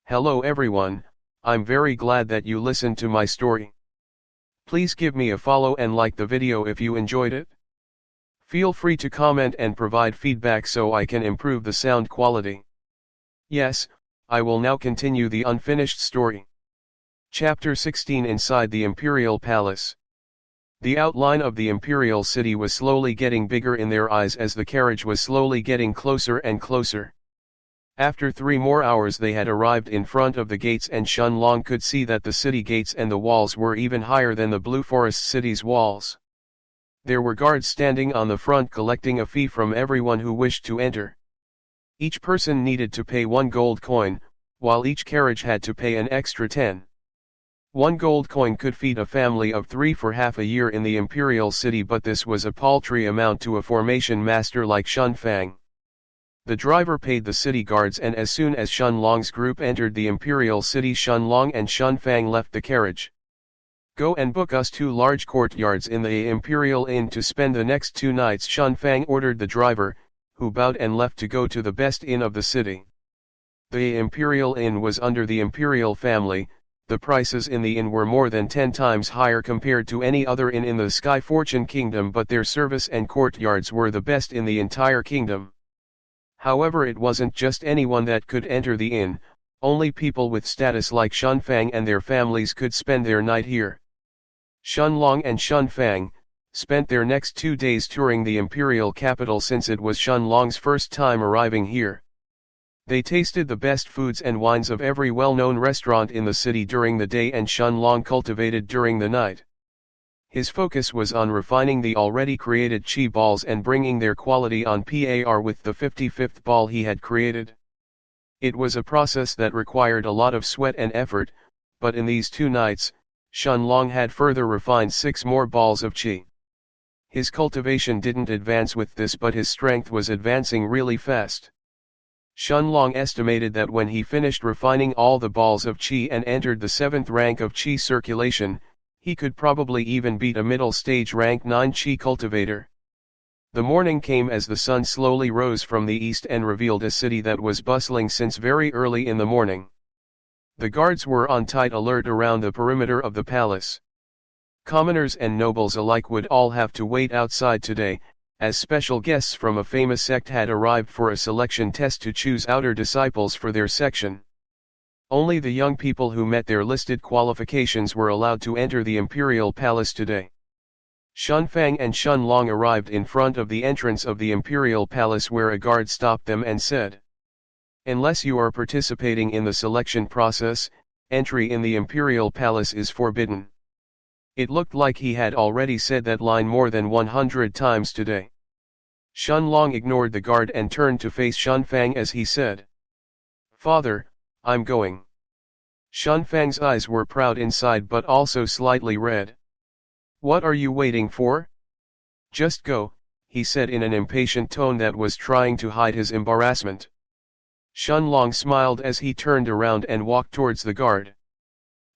Hello everyone, I'm very glad that you listened to my story. Please give me a follow and like the video if you enjoyed it. Feel free to comment and provide feedback so I can improve the sound quality. Yes, I will now continue the unfinished story. Chapter 16 Inside the Imperial Palace. The outline of the Imperial City was slowly getting bigger in their eyes as the carriage was slowly getting closer and closer. After 3 more hours they had arrived in front of the gates, and Shun Long could see that the city gates and the walls were even higher than the Blue Forest City's walls. There were guards standing on the front collecting a fee from everyone who wished to enter. Each person needed to pay 1 gold coin, while each carriage had to pay an extra 10. 1 gold coin could feed a family of 3 for half a year in the Imperial City, but this was a paltry amount to a formation master like Shun Fang. The driver paid the city guards, and as soon as Shun Long's group entered the Imperial City, Shun Long and Shun Fang left the carriage. Go and book us 2 large courtyards in the Imperial Inn to spend the next 2 nights, Shun Fang ordered the driver, who bowed and left to go to the best inn of the city. The Imperial Inn was under the Imperial family. The prices in the inn were more than 10 times higher compared to any other inn in the Sky Fortune Kingdom, but their service and courtyards were the best in the entire kingdom. However, it wasn't just anyone that could enter the inn, only people with status like Shun Fang and their families could spend their night here. Shun Long and Shun Fang spent their next 2 days touring the imperial capital since it was Shun Long's first time arriving here. They tasted the best foods and wines of every well-known restaurant in the city during the day, and Shun Long cultivated during the night. His focus was on refining the already created chi balls and bringing their quality on par with the 55th ball he had created. It was a process that required a lot of sweat and effort, but in these 2 nights, Shun Long had further refined 6 more balls of chi. His cultivation didn't advance with this, but his strength was advancing really fast. Shun Long estimated that when he finished refining all the balls of chi and entered the 7th rank of chi circulation, he could probably even beat a middle stage rank 9 chi cultivator. The morning came as the sun slowly rose from the east and revealed a city that was bustling since very early in the morning. The guards were on tight alert around the perimeter of the palace. Commoners and nobles alike would all have to wait outside today, as special guests from a famous sect had arrived for a selection test to choose outer disciples for their section. Only the young people who met their listed qualifications were allowed to enter the Imperial Palace today. Shun Fang and Shun Long arrived in front of the entrance of the Imperial Palace, where a guard stopped them and said, "Unless you are participating in the selection process, entry in the Imperial Palace is forbidden." It looked like he had already said that line more than 100 times today. Shun Long ignored the guard and turned to face Shun Fang as he said, "Father, I'm going." Shun Fang's eyes were proud inside but also slightly red. "What are you waiting for? Just go," he said in an impatient tone that was trying to hide his embarrassment. Shun Long smiled as he turned around and walked towards the guard.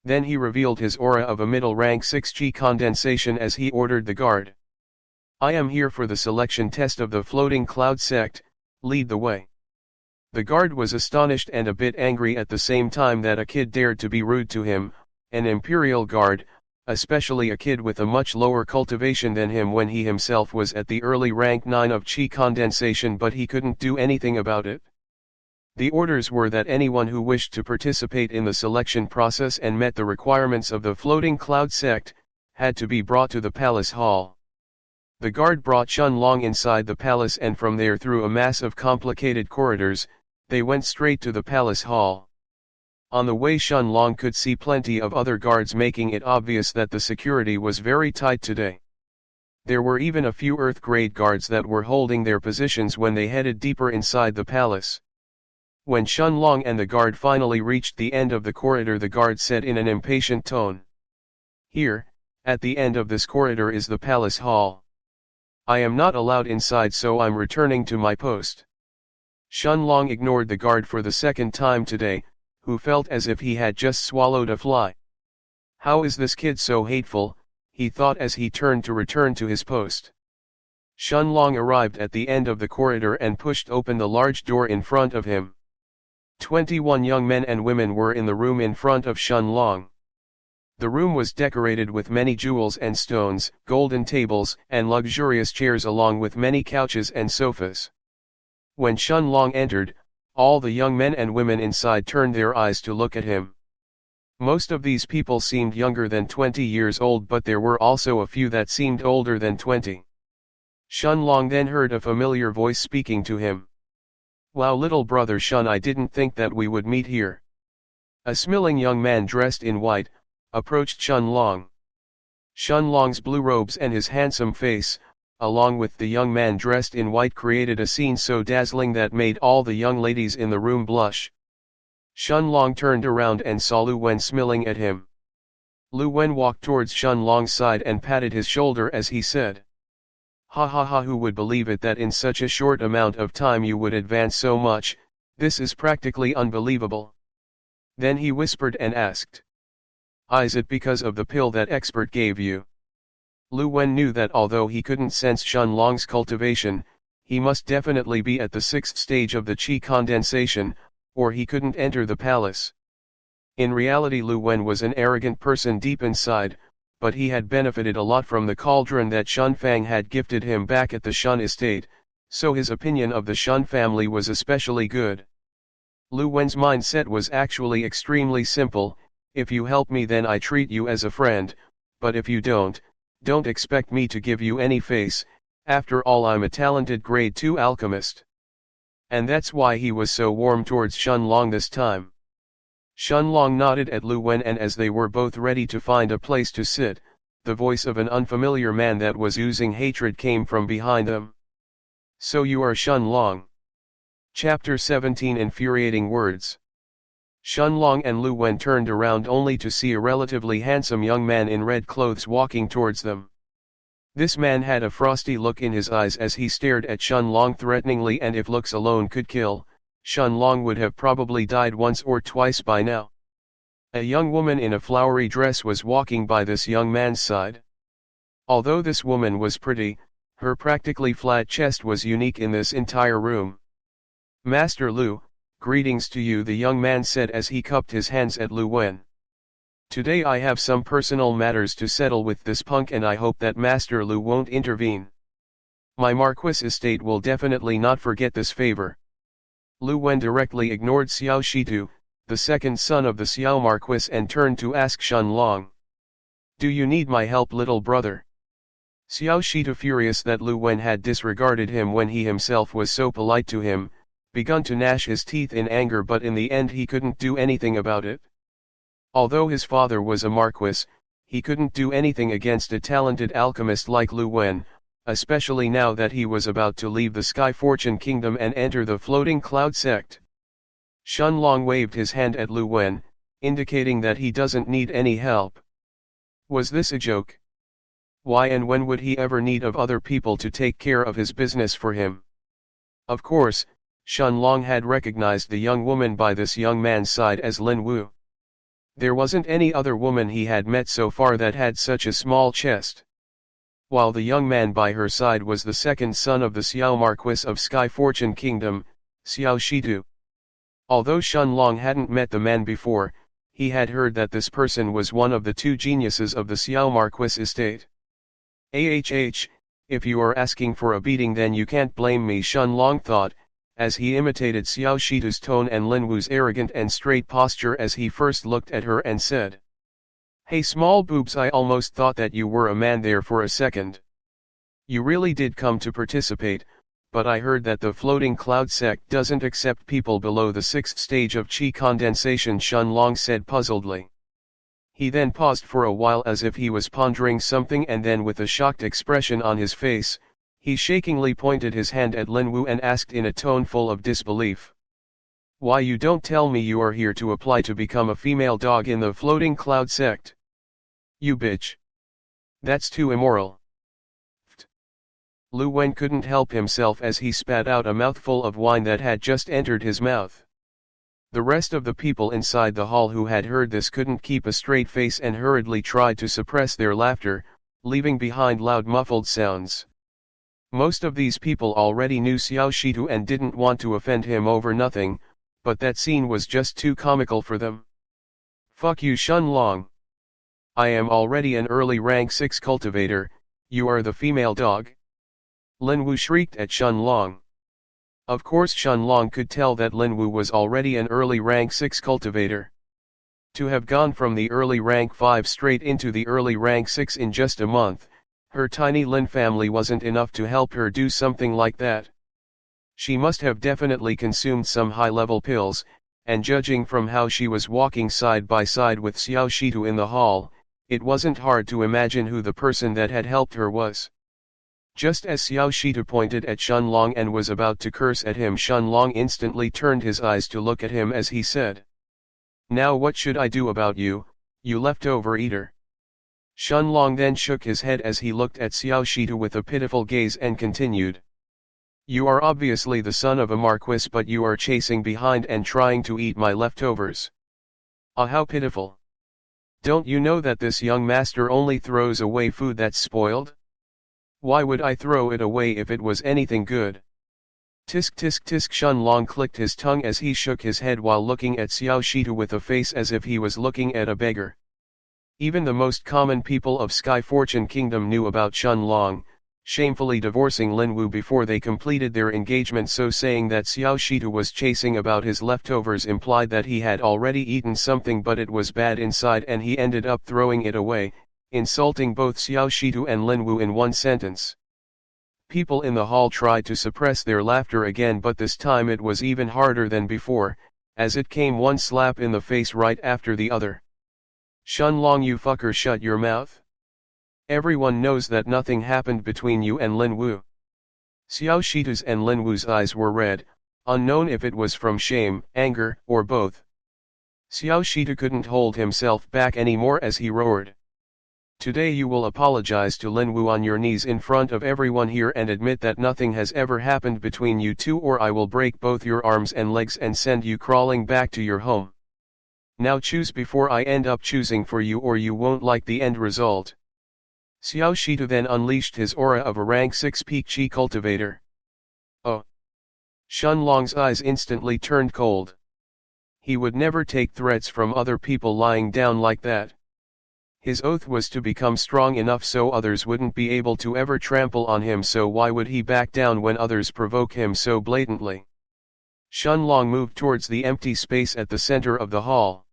Then he revealed his aura of a middle rank 6 chi condensation as he ordered the guard. "I am here for the selection test of the floating cloud sect, lead the way." The guard was astonished and a bit angry at the same time that a kid dared to be rude to him, an imperial guard, especially a kid with a much lower cultivation than him when he himself was at the early rank 9 of chi condensation, but he couldn't do anything about it. The orders were that anyone who wished to participate in the selection process and met the requirements of the floating cloud sect, had to be brought to the palace hall. The guard brought Shun Long inside the palace, and from there through a mass of complicated corridors, they went straight to the palace hall. On the way, Shun Long could see plenty of other guards, making it obvious that the security was very tight today. There were even a few Earth-grade guards that were holding their positions when they headed deeper inside the palace. When Shun Long and the guard finally reached the end of the corridor, the guard said in an impatient tone, "Here, at the end of this corridor is the palace hall. I am not allowed inside, so I'm returning to my post." Shun Long ignored the guard for the second time today, who felt as if he had just swallowed a fly. "How is this kid so hateful?" he thought as he turned to return to his post. Shun Long arrived at the end of the corridor and pushed open the large door in front of him. 21 young men and women were in the room in front of Shun Long. The room was decorated with many jewels and stones, golden tables, and luxurious chairs along with many couches and sofas. When Shun Long entered, all the young men and women inside turned their eyes to look at him. Most of these people seemed younger than 20 years old, but there were also a few that seemed older than 20. Shun Long then heard a familiar voice speaking to him. "Wow, little brother Shun, I didn't think that we would meet here." A smiling young man dressed in white approached Shun Long. Shun Long's blue robes and his handsome face, along with the young man dressed in white, created a scene so dazzling that made all the young ladies in the room blush. Shun Long turned around and saw Lu Wen smiling at him. Lu Wen walked towards Shun Long's side and patted his shoulder as he said, "Ha ha ha, who would believe it that in such a short amount of time you would advance so much, this is practically unbelievable." Then he whispered and asked, "Is it because of the pill that expert gave you?" Lu Wen knew that although he couldn't sense Shun Long's cultivation, he must definitely be at the 6th stage of the qi condensation, or he couldn't enter the palace. In reality, Lu Wen was an arrogant person deep inside, but he had benefited a lot from the cauldron that Shun Fang had gifted him back at the Shun estate, so his opinion of the Shun family was especially good. Lu Wen's mindset was actually extremely simple: if you help me then I treat you as a friend, but if you don't expect me to give you any face, after all I'm a talented grade 2 alchemist. And that's why he was so warm towards Shun Long this time. Shun Long nodded at Lu Wen, and as they were both ready to find a place to sit, the voice of an unfamiliar man that was oozing hatred came from behind them. "So you are Shun Long." Chapter 17 Infuriating Words. Shun Long and Lu Wen turned around only to see a relatively handsome young man in red clothes walking towards them. This man had a frosty look in his eyes as he stared at Shun Long threateningly, and if looks alone could kill, Shun Long would have probably died once or twice by now. A young woman in a flowery dress was walking by this young man's side. Although this woman was pretty, her practically flat chest was unique in this entire room. "Master Lu, greetings to you," the young man said as he cupped his hands at Lu Wen. "Today I have some personal matters to settle with this punk, and I hope that Master Lu won't intervene. My Marquis estate will definitely not forget this favor." Lu Wen directly ignored Xiao Shitu, the second son of the Xiao Marquis, and turned to ask Shun Long, "Do you need my help, little brother?" Xiao Shitu, furious that Lu Wen had disregarded him when he himself was so polite to him, begun to gnash his teeth in anger, but in the end he couldn't do anything about it. Although his father was a marquis, he couldn't do anything against a talented alchemist like Lu Wen, especially now that he was about to leave the Sky Fortune Kingdom and enter the Floating Cloud sect. Shun Long waved his hand at Lu Wen, indicating that he doesn't need any help. Was this a joke? Why and when would he ever need of other people to take care of his business for him? Of course, Shun Long had recognized the young woman by this young man's side as Lin Wu. There wasn't any other woman he had met so far that had such a small chest. While the young man by her side was the second son of the Xiao Marquis of Sky Fortune Kingdom, Xiao Shitu. Although Shun Long hadn't met the man before, he had heard that this person was one of the two geniuses of the Xiao Marquis estate. If you are asking for a beating then you can't blame me, Shun Long thought, as he imitated Xiao Shitu's tone and Lin Wu's arrogant and straight posture as he first looked at her and said, "Hey small boobs, I almost thought that you were a man there for a second. You really did come to participate, but I heard that the Floating Cloud sect doesn't accept people below the 6th stage of qi condensation," Shun Long said puzzledly. He then paused for a while as if he was pondering something, and then with a shocked expression on his face, he shakingly pointed his hand at Lin Wu and asked in a tone full of disbelief, "Why you don't tell me you are here to apply to become a female dog in the Floating Cloud sect? You bitch. That's too immoral." Lu Wen couldn't help himself as he spat out a mouthful of wine that had just entered his mouth. The rest of the people inside the hall who had heard this couldn't keep a straight face and hurriedly tried to suppress their laughter, leaving behind loud muffled sounds. Most of these people already knew Xiao Shitu and didn't want to offend him over nothing, But that scene was just too comical for them. Fuck you Shunlong. I am already an early rank 6 cultivator, you are the female dog. Linwu shrieked at Shunlong. Of course Shunlong could tell that Linwu was already an early rank 6 cultivator. To have gone from the early rank 5 straight into the early rank 6 in just a month, her tiny Lin family wasn't enough to help her do something like that. She must have definitely consumed some high-level pills, and judging from how she was walking side by side with Xiao Shitu in the hall, it wasn't hard to imagine who the person that had helped her was. Just as Xiao Shitu pointed at Shunlong and was about to curse at him, Shunlong instantly turned his eyes to look at him as he said, "Now what should I do about you, you leftover eater?" Shunlong then shook his head as he looked at Xiao Shitu with a pitiful gaze and continued. "You are obviously the son of a marquis, but you are chasing behind and trying to eat my leftovers. Ah, how pitiful. Don't you know that this young master only throws away food that's spoiled? Why would I throw it away if it was anything good?" Tisk tisk tisk. Shunlong clicked his tongue as he shook his head while looking at Xiao Shitu with a face as if he was looking at a beggar. Even the most common people of Sky Fortune Kingdom knew about Shunlong, shamefully divorcing Linwu before they completed their engagement, so saying that Xiao Shitu was chasing about his leftovers implied that he had already eaten something but it was bad inside and he ended up throwing it away, insulting both Xiao Shitu and Linwu in one sentence. People in the hall tried to suppress their laughter again, but this time it was even harder than before, as it came one slap in the face right after the other. "Shunlong, you fucker, shut your mouth. Everyone knows that nothing happened between you and Linwu." Xiao Shitu's and Linwu's eyes were red, unknown if it was from shame, anger, or both. Xiao Shitu couldn't hold himself back anymore as he roared. "Today you will apologize to Linwu on your knees in front of everyone here and admit that nothing has ever happened between you two, or I will break both your arms and legs and send you crawling back to your home. Now choose before I end up choosing for you, or you won't like the end result." Xiao Shitu then unleashed his aura of a rank 6 peak chi cultivator. Oh! Shunlong's eyes instantly turned cold. He would never take threats from other people lying down like that. His oath was to become strong enough so others wouldn't be able to ever trample on him, so why would he back down when others provoke him so blatantly? Shunlong moved towards the empty space at the center of the hall.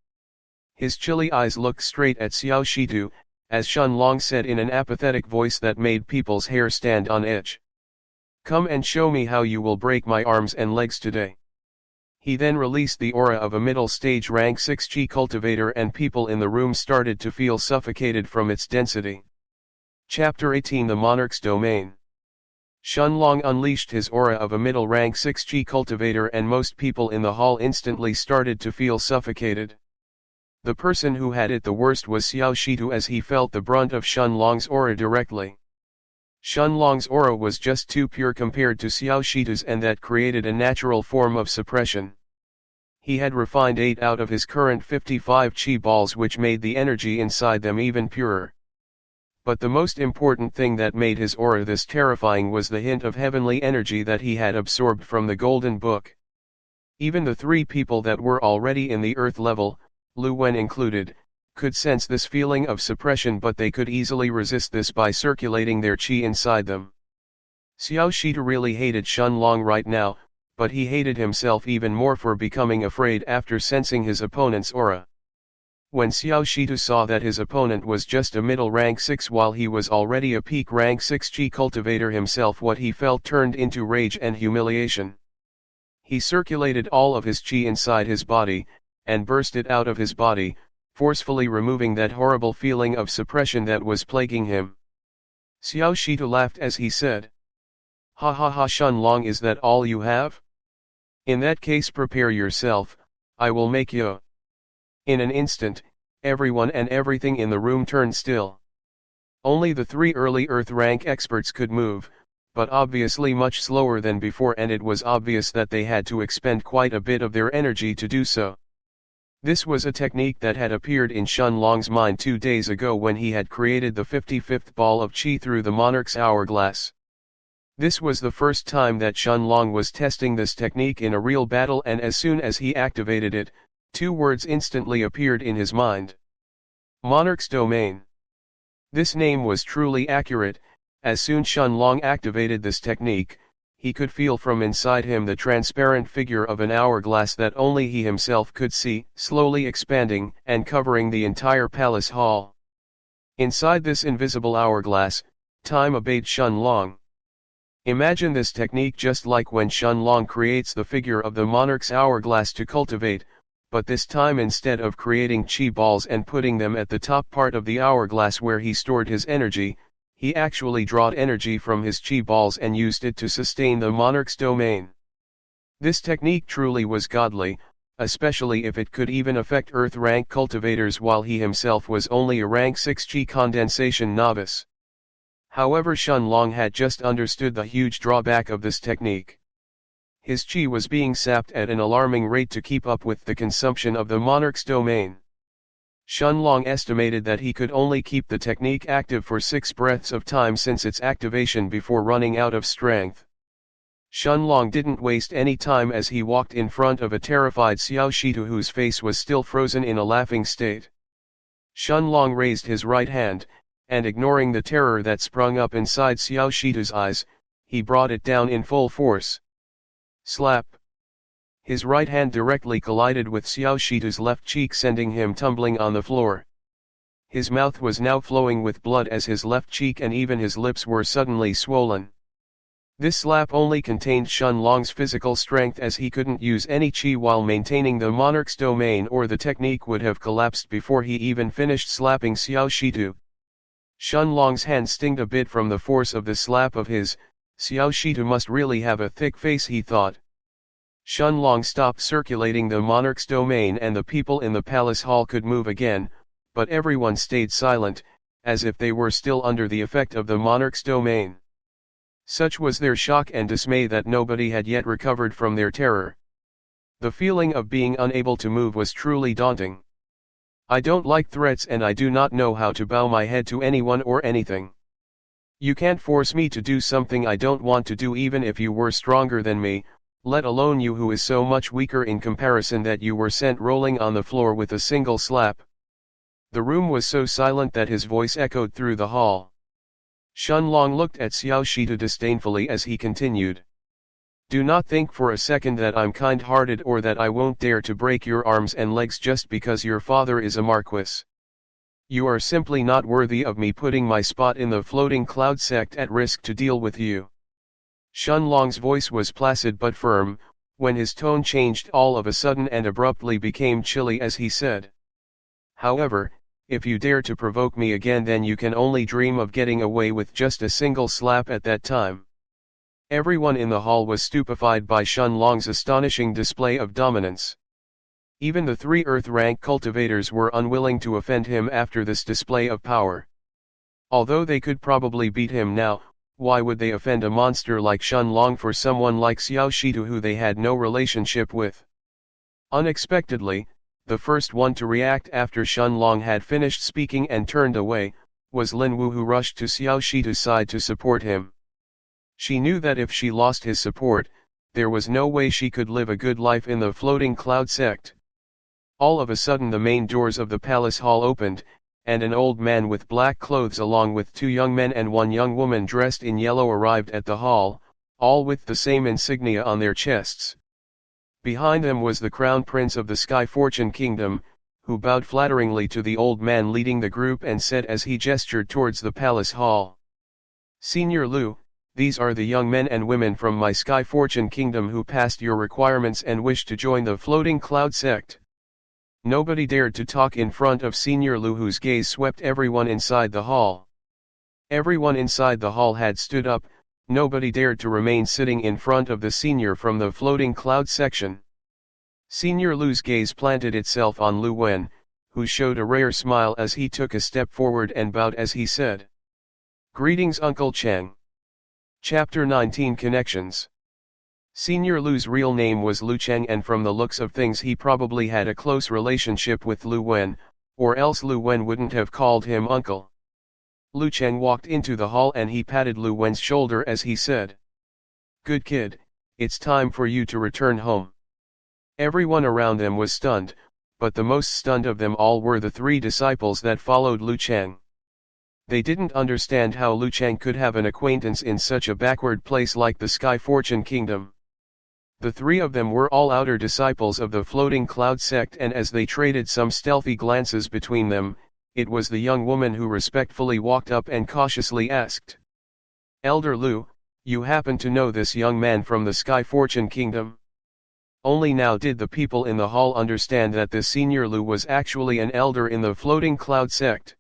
His chilly eyes looked straight at Xiao Shitu, as Shunlong said in an apathetic voice that made people's hair stand on edge. "Come and show me how you will break my arms and legs today." He then released the aura of a middle stage rank 6 chi cultivator and people in the room started to feel suffocated from its density. Chapter 18, The Monarch's Domain. Shunlong unleashed his aura of a middle rank 6 chi cultivator and most people in the hall instantly started to feel suffocated. The person who had it the worst was Xiao Shitu, as he felt the brunt of Shunlong's aura directly. Shunlong's aura was just too pure compared to Xiao Shitu's, and that created a natural form of suppression. He had refined 8 out of his current 55 chi balls, which made the energy inside them even purer. But the most important thing that made his aura this terrifying was the hint of heavenly energy that he had absorbed from the Golden Book. Even the 3 people that were already in the earth level, Lu Wen included, could sense this feeling of suppression, but they could easily resist this by circulating their chi inside them. Xiao Shitu really hated Shunlong right now, but he hated himself even more for becoming afraid after sensing his opponent's aura. When Xiao Shitu saw that his opponent was just a middle rank 6 while he was already a peak rank 6 chi cultivator himself, what he felt turned into rage and humiliation. He circulated all of his chi inside his body, and burst it out of his body, forcefully removing that horrible feeling of suppression that was plaguing him. Xiao Shitu laughed as he said, "Ha ha ha, Shunlong, is that all you have? In that case prepare yourself, I will make you." In an instant, everyone and everything in the room turned still. Only the 3 early Earth rank experts could move, but obviously much slower than before, and it was obvious that they had to expend quite a bit of their energy to do so. This was a technique that had appeared in Shunlong's mind 2 days ago when he had created the 55th ball of chi through the Monarch's hourglass. This was the first time that Shenlong was testing this technique in a real battle, and as soon as he activated it, two words instantly appeared in his mind. Monarch's domain. This name was truly accurate. As soon Shenlong activated this technique, he could feel from inside him the transparent figure of an hourglass that only he himself could see, slowly expanding and covering the entire palace hall. Inside this invisible hourglass, time obeyed Shenlong. Imagine this technique just like when Shenlong creates the figure of the monarch's hourglass to cultivate, but this time instead of creating chi balls and putting them at the top part of the hourglass where he stored his energy, he actually drawed energy from his chi balls and used it to sustain the monarch's domain. This technique truly was godly, especially if it could even affect Earth rank cultivators while he himself was only a rank 6 chi condensation novice. However, Shenlong had just understood the huge drawback of this technique. His chi was being sapped at an alarming rate to keep up with the consumption of the monarch's domain. Shenlong estimated that he could only keep the technique active for 6 breaths of time since its activation before running out of strength. Shenlong didn't waste any time as he walked in front of a terrified Xiao Shitu whose face was still frozen in a laughing state. Shenlong raised his right hand, and ignoring the terror that sprung up inside Xiao Shitu's eyes, he brought it down in full force. Slap! His right hand directly collided with Xiao Shitu's left cheek, sending him tumbling on the floor. His mouth was now flowing with blood as his left cheek and even his lips were suddenly swollen. This slap only contained Shenlong's physical strength, as he couldn't use any chi while maintaining the monarch's domain, or the technique would have collapsed before he even finished slapping Xiao Shitu. Shenlong's hand stinged a bit from the force of the slap of his. Xiao Shitu must really have a thick face, he thought. Shenlong stopped circulating the monarch's domain and the people in the palace hall could move again, but everyone stayed silent, as if they were still under the effect of the monarch's domain. Such was their shock and dismay that nobody had yet recovered from their terror. The feeling of being unable to move was truly daunting. I don't like threats, and I do not know how to bow my head to anyone or anything. You can't force me to do something I don't want to do, even if you were stronger than me, let alone you who is so much weaker in comparison that you were sent rolling on the floor with a single slap. The room was so silent that his voice echoed through the hall. Shenlong looked at Xiao Shitu disdainfully as he continued. Do not think for a second that I'm kind-hearted or that I won't dare to break your arms and legs just because your father is a marquis. You are simply not worthy of me putting my spot in the floating cloud sect at risk to deal with you. Shenlong's voice was placid but firm, when his tone changed all of a sudden and abruptly became chilly as he said. However, if you dare to provoke me again, then you can only dream of getting away with just a single slap at that time. Everyone in the hall was stupefied by Shenlong's astonishing display of dominance. Even the 3 Earth rank cultivators were unwilling to offend him after this display of power. Although they could probably beat him now, why would they offend a monster like Shenlong for someone like Xiao Shitu who they had no relationship with? Unexpectedly, the first one to react after Shenlong had finished speaking and turned away, was Lin Wu, who rushed to Xiao Shitu's side to support him. She knew that if she lost his support, there was no way she could live a good life in the floating cloud sect. All of a sudden the main doors of the palace hall opened, and an old man with black clothes along with 2 young men and 1 young woman dressed in yellow arrived at the hall, all with the same insignia on their chests. Behind them was the crown prince of the Sky Fortune Kingdom, who bowed flatteringly to the old man leading the group and said as he gestured towards the palace hall. Senior Liu, these are the young men and women from my Sky Fortune Kingdom who passed your requirements and wish to join the floating cloud sect. Nobody dared to talk in front of Senior Liu, whose gaze swept everyone inside the hall. Everyone inside the hall had stood up. Nobody dared to remain sitting in front of the senior from the floating cloud section. Senior Liu's gaze planted itself on Lu Wen, who showed a rare smile as he took a step forward and bowed as he said, "Greetings, Uncle Cheng." Chapter 19 Connections. Senior Lu's real name was Lu Cheng, and from the looks of things he probably had a close relationship with Lu Wen, or else Lu Wen wouldn't have called him uncle. Lu Cheng walked into the hall and he patted Lu Wen's shoulder as he said, Good kid, it's time for you to return home. Everyone around them was stunned, but the most stunned of them all were the 3 disciples that followed Lu Chang. They didn't understand how Lu Chang could have an acquaintance in such a backward place like the Sky Fortune Kingdom. The 3 of them were all outer disciples of the Floating Cloud sect, and as they traded some stealthy glances between them, it was the young woman who respectfully walked up and cautiously asked, "Elder Lu, you happen to know this young man from the Sky Fortune Kingdom?" Only now did the people in the hall understand that this senior Lu was actually an elder in the Floating Cloud sect.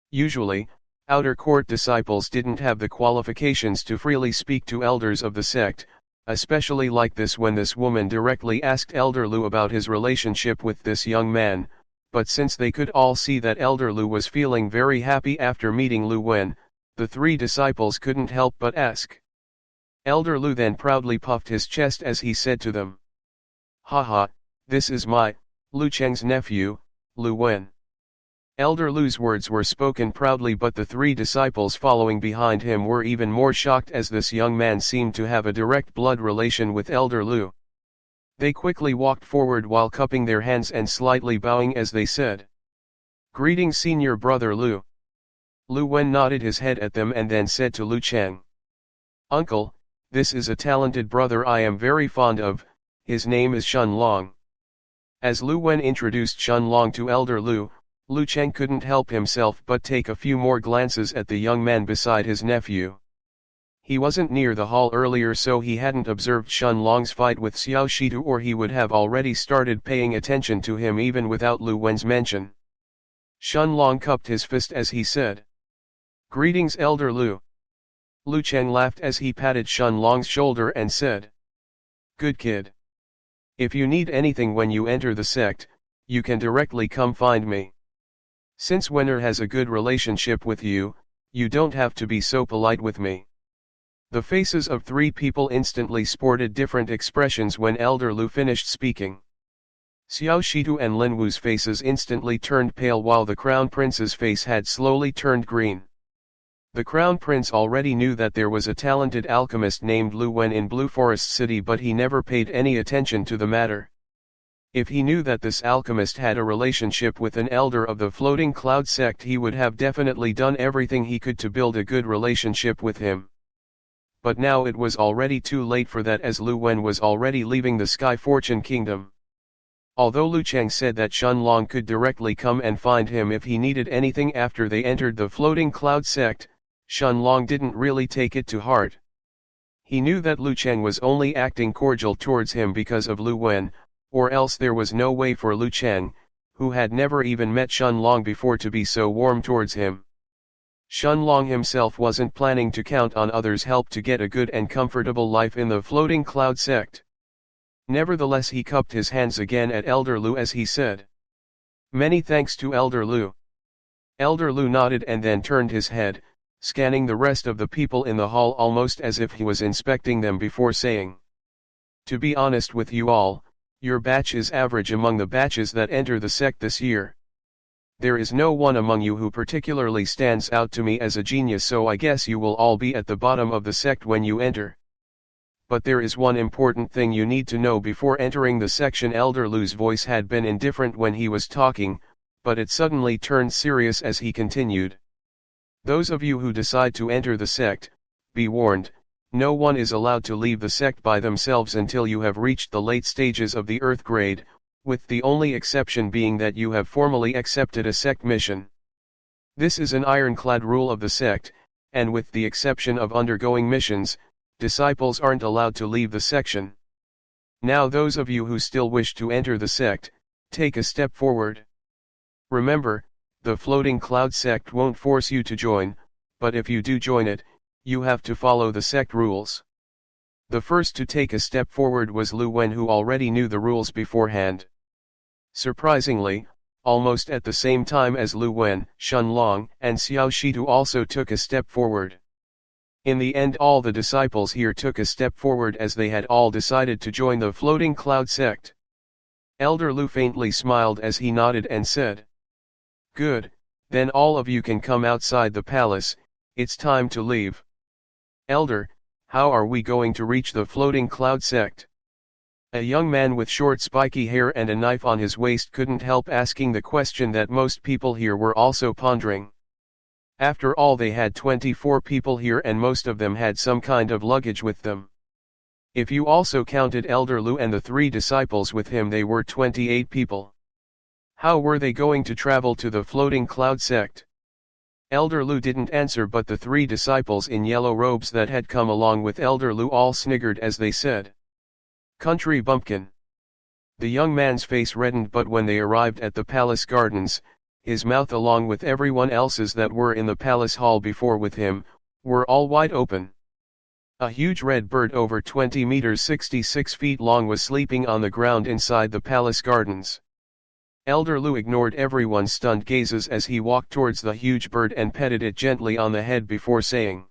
Usually, outer court disciples didn't have the qualifications to freely speak to elders of the sect, especially like this when this woman directly asked Elder Lu about his relationship with this young man, but since they could all see that Elder Lu was feeling very happy after meeting Lu Wen, the 3 disciples couldn't help but ask. Elder Lu then proudly puffed his chest as he said to them, "Haha, this is Lu Chang's nephew, Lu Wen." Elder Lu's words were spoken proudly, but the 3 disciples following behind him were even more shocked as this young man seemed to have a direct blood relation with Elder Lu. They quickly walked forward while cupping their hands and slightly bowing as they said, "Greetings, senior brother Lu." Lu Wen nodded his head at them and then said to Lu Chang, "Uncle, this is a talented brother I am very fond of, his name is Shun Long." As Lu Wen introduced Shun Long to Elder Lu, Lu Chang couldn't help himself but take a few more glances at the young man beside his nephew. He wasn't near the hall earlier, so he hadn't observed Shun Long's fight with Xiao Shitu, or he would have already started paying attention to him even without Lu Wen's mention. Shun Long cupped his fist as he said, "Greetings, Elder Lu." Lu Chang laughed as he patted Shun Long's shoulder and said, "Good kid. If you need anything when you enter the sect, you can directly come find me. Since Wenner has a good relationship with you, you don't have to be so polite with me." The faces of 3 people instantly sported different expressions when Elder Lu finished speaking. Xiao Shitu and Lin Wu's faces instantly turned pale while the Crown Prince's face had slowly turned green. The Crown Prince already knew that there was a talented alchemist named Lu Wen in Blue Forest City, but he never paid any attention to the matter. If he knew that this alchemist had a relationship with an elder of the Floating Cloud sect, he would have definitely done everything he could to build a good relationship with him. But now it was already too late for that, as Lu Wen was already leaving the Sky Fortune Kingdom. Although Lu Chang said that Shun Long could directly come and find him if he needed anything after they entered the Floating Cloud sect, Shun Long didn't really take it to heart. He knew that Lu Chang was only acting cordial towards him because of Lu Wen, or else there was no way for Lu Chang, who had never even met Shun Long before, to be so warm towards him. Shun Long himself wasn't planning to count on others' help to get a good and comfortable life in the Floating Cloud sect. Nevertheless, he cupped his hands again at Elder Lu as he said, "Many thanks to Elder Lu." Elder Lu nodded and then turned his head, scanning the rest of the people in the hall almost as if he was inspecting them before saying, "To be honest with you all, your batch is average among the batches that enter the sect this year. There is no one among you who particularly stands out to me as a genius, so I guess you will all be at the bottom of the sect when you enter. But there is one important thing you need to know before entering the section." Elder Lu's voice had been indifferent when he was talking, but it suddenly turned serious as he continued. "Those of you who decide to enter the sect, be warned, no one is allowed to leave the sect by themselves until you have reached the late stages of the Earth grade, with the only exception being that you have formally accepted a sect mission. This is an ironclad rule of the sect, and with the exception of undergoing missions, disciples aren't allowed to leave the section. Now those of you who still wish to enter the sect, take a step forward. Remember, the Floating Cloud sect won't force you to join, but if you do join it, you have to follow the sect rules." The first to take a step forward was Lu Wen, who already knew the rules beforehand. Surprisingly, almost at the same time as Lu Wen, Shun Long and Xiao Shitu also took a step forward. In the end, all the disciples here took a step forward as they had all decided to join the Floating Cloud sect. Elder Lu faintly smiled as he nodded and said, "Good, then all of you can come outside the palace, it's time to leave." "Elder, How are we going to reach the floating cloud sect? A young man with short spiky hair and a knife on his waist couldn't help asking the question that most people here were also pondering. After all, they had 24 people here and most of them had some kind of luggage with them. If you also counted Elder Lu and the 3 disciples with him, they were 28 people. How were they going to travel to the floating cloud sect? Elder Lu didn't answer, but the 3 disciples in yellow robes that had come along with Elder Lu all sniggered as they said, "Country bumpkin." The young man's face reddened, but when they arrived at the palace gardens, his mouth along with everyone else's that were in the palace hall before with him, were all wide open. A huge red bird over 20 meters 66 feet long was sleeping on the ground inside the palace gardens. Elder Lu ignored everyone's stunned gazes as he walked towards the huge bird and petted it gently on the head before saying,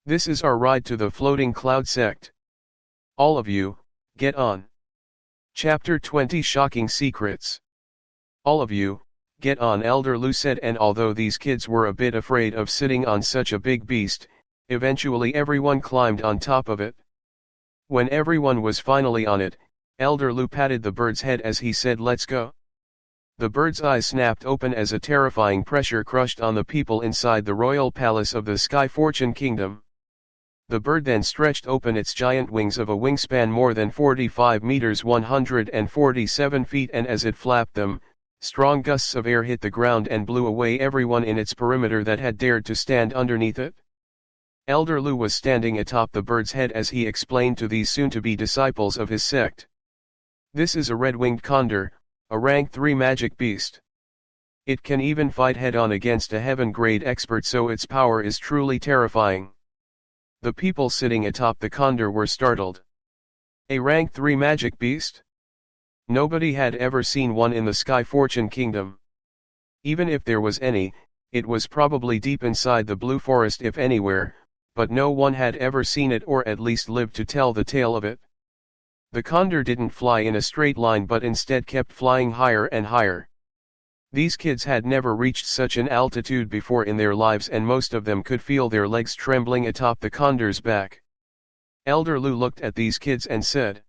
"This is our ride to the floating cloud sect. All of you, get on." Chapter 20 Shocking Secrets. "All of you, get on," Elder Lu said, and although these kids were a bit afraid of sitting on such a big beast, eventually everyone climbed on top of it. When everyone was finally on it, Elder Lu patted the bird's head as he said, "Let's go." The bird's eyes snapped open as a terrifying pressure crushed on the people inside the royal palace of the Sky Fortune Kingdom. The bird then stretched open its giant wings of a wingspan more than 45 meters 147 feet, and as it flapped them, strong gusts of air hit the ground and blew away everyone in its perimeter that had dared to stand underneath it. Elder Lu was standing atop the bird's head as he explained to these soon-to-be disciples of his sect. "This is a red-winged condor, a rank 3 magic beast. It can even fight head-on against a heaven-grade expert, so its power is truly terrifying." The people sitting atop the condor were startled. A rank 3 magic beast? Nobody had ever seen one in the Sky Fortune Kingdom. Even if there was any, it was probably deep inside the Blue Forest if anywhere, but no one had ever seen it or at least lived to tell the tale of it. The condor didn't fly in a straight line but instead kept flying higher and higher. These kids had never reached such an altitude before in their lives, and most of them could feel their legs trembling atop the condor's back. Elder Lu looked at these kids and said,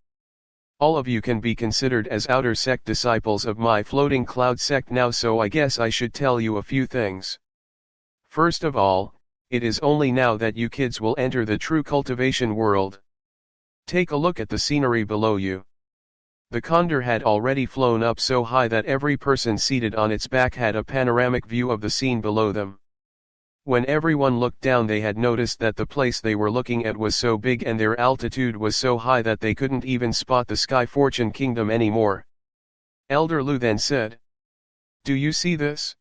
"All of you can be considered as outer sect disciples of my floating cloud sect now, so I guess I should tell you a few things. First of all, it is only now that you kids will enter the true cultivation world. Take a look at the scenery below you." The condor had already flown up so high that every person seated on its back had a panoramic view of the scene below them. When everyone looked down, they had noticed that the place they were looking at was so big and their altitude was so high that they couldn't even spot the Sky Fortune Kingdom anymore. Elder Lu then said, "Do you see this?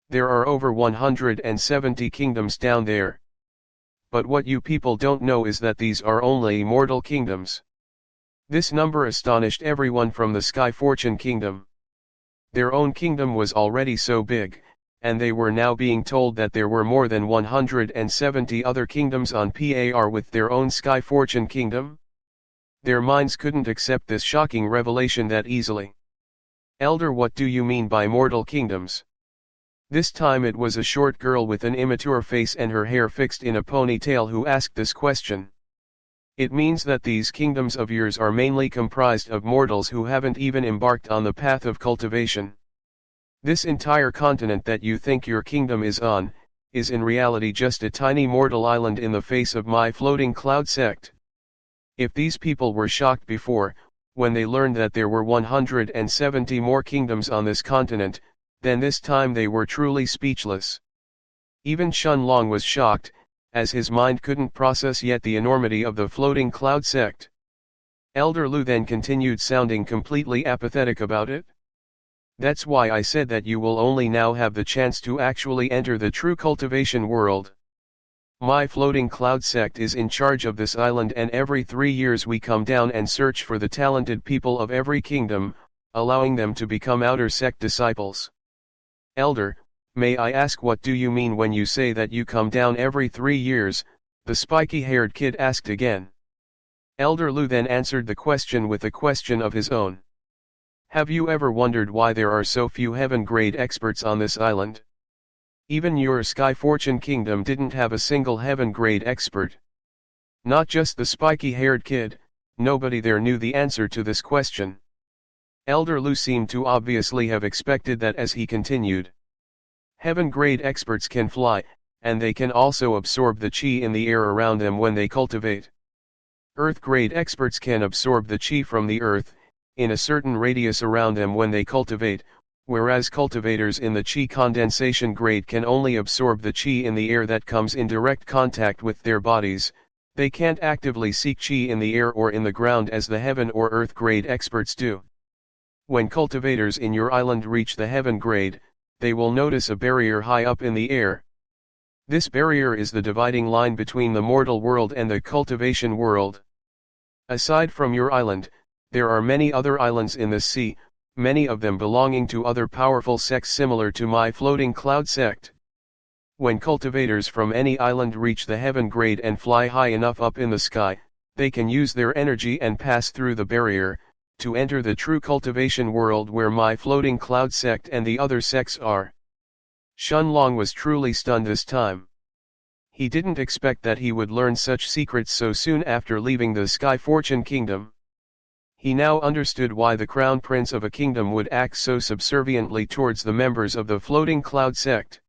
There are over 170 kingdoms down there. But what you people don't know is that these are only mortal kingdoms." This number astonished everyone from the Sky Fortune Kingdom. Their own kingdom was already so big, and they were now being told that there were more than 170 other kingdoms on par with their own Sky Fortune Kingdom. Their minds couldn't accept this shocking revelation that easily. "Elder, what do you mean by mortal kingdoms?" This time it was a short girl with an immature face and her hair fixed in a ponytail who asked this question. "It means that these kingdoms of yours are mainly comprised of mortals who haven't even embarked on the path of cultivation. This entire continent that you think your kingdom is on, is in reality just a tiny mortal island in the face of my floating cloud sect." If these people were shocked before, when they learned that there were 170 more kingdoms on this continent, then this time they were truly speechless. Even Shun Long was shocked, as his mind couldn't process yet the enormity of the floating cloud sect. Elder Lu then continued, sounding completely apathetic about it. "That's why I said that you will only now have the chance to actually enter the true cultivation world. My floating cloud sect is in charge of this island, and every 3 years we come down and search for the talented people of every kingdom, allowing them to become outer sect disciples." "Elder, may I ask, what do you mean when you say that you come down every 3 years, the spiky-haired kid asked again. Elder Lu then answered the question with a question of his own. "Have you ever wondered why there are so few heaven-grade experts on this island? Even your Sky Fortune Kingdom didn't have a single heaven-grade expert. Not just the spiky-haired kid, nobody there knew the answer to this question. Elder Liu seemed to obviously have expected that as he continued. Heaven-grade experts can fly, and they can also absorb the chi in the air around them when they cultivate. Earth-grade experts can absorb the chi from the earth, in a certain radius around them when they cultivate, whereas cultivators in the chi condensation grade can only absorb the chi in the air that comes in direct contact with their bodies. They can't actively seek chi in the air or in the ground as the heaven or earth grade experts do. When cultivators in your island reach the heaven grade, they will notice a barrier high up in the air. This barrier is the dividing line between the mortal world and the cultivation world. Aside from your island, there are many other islands in the sea, many of them belonging to other powerful sects similar to my floating cloud sect. When cultivators from any island reach the heaven grade and fly high enough up in the sky, they can use their energy and pass through the barrier, to enter the true cultivation world where my floating cloud sect and the other sects are. Shunlong was truly stunned this time. He didn't expect that he would learn such secrets so soon after leaving the Sky Fortune Kingdom. He now understood why the Crown Prince of a kingdom would act so subserviently towards the members of the floating cloud sect.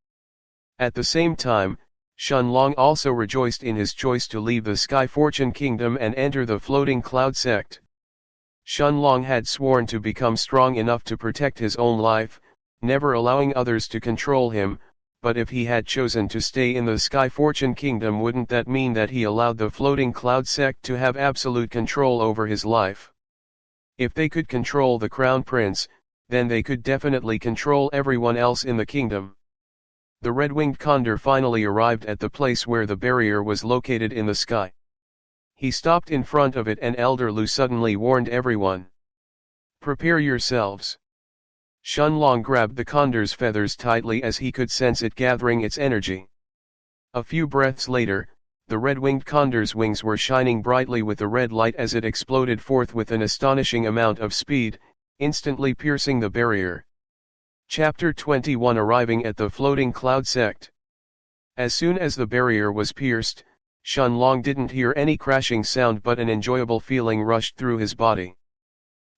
At the same time, Shunlong also rejoiced in his choice to leave the Sky Fortune Kingdom and enter the floating cloud sect. Shunlong had sworn to become strong enough to protect his own life, never allowing others to control him, but if he had chosen to stay in the Sky Fortune Kingdom, wouldn't that mean that he allowed the floating cloud sect to have absolute control over his life? If they could control the Crown Prince, then they could definitely control everyone else in the kingdom. The red-winged condor finally arrived at the place where the barrier was located in the sky. He stopped in front of it and Elder Liu suddenly warned everyone. "Prepare yourselves." Shunlong grabbed the condor's feathers tightly as he could sense it gathering its energy. A few breaths later, the red-winged condor's wings were shining brightly with a red light as it exploded forth with an astonishing amount of speed, instantly piercing the barrier. Chapter 21 Arriving at the Floating Cloud Sect. As soon as the barrier was pierced, Shunlong didn't hear any crashing sound but an enjoyable feeling rushed through his body.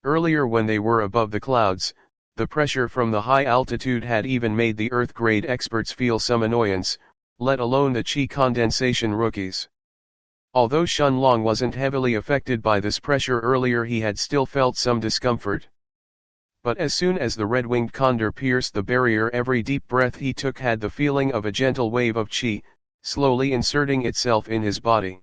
Earlier when they were above the clouds, the pressure from the high altitude had even made the Earth-grade experts feel some annoyance, let alone the chi condensation rookies. Although Shunlong wasn't heavily affected by this pressure earlier, he had still felt some discomfort. But as soon as the red-winged condor pierced the barrier, every deep breath he took had the feeling of a gentle wave of chi, slowly inserting itself in his body.